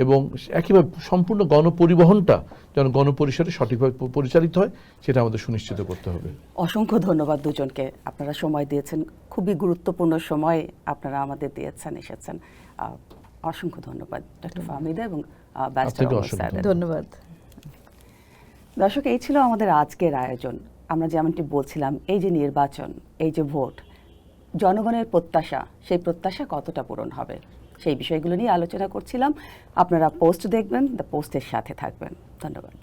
এবং একইভাবে সম্পূর্ণ গণপরিবহনটা যেন গণপরিসরে সঠিকভাবে পরিচালিত হয়, সেটা আমাদের সুনিশ্চিত করতে হবে। অসংখ্য ধন্যবাদ দুজনকে, আপনারা সময় দিয়েছেন, খুবই গুরুত্বপূর্ণ সময় আপনারা আমাদের দিয়েছেন, এসেছেন। অসংখ্য ধন্যবাদ ডক্টর ফাহমিদা এবং ব্যারিস্টার আপনাকে ওমর অসংখ্য সায়েদ। ধন্যবাদ। দর্শক, এই ছিল আমাদের আজকের আয়োজন। আমরা যেমনটি বলছিলাম, এই যে নির্বাচন, এই যে ভোট, জনগণের প্রত্যাশা, সেই প্রত্যাশা কতটা পূরণ হবে, সেই বিষয়গুলো নিয়ে আলোচনা করছিলাম। আপনারা পোস্ট দেখবেন, দ্য পোস্টের সাথে থাকবেন। ধন্যবাদ।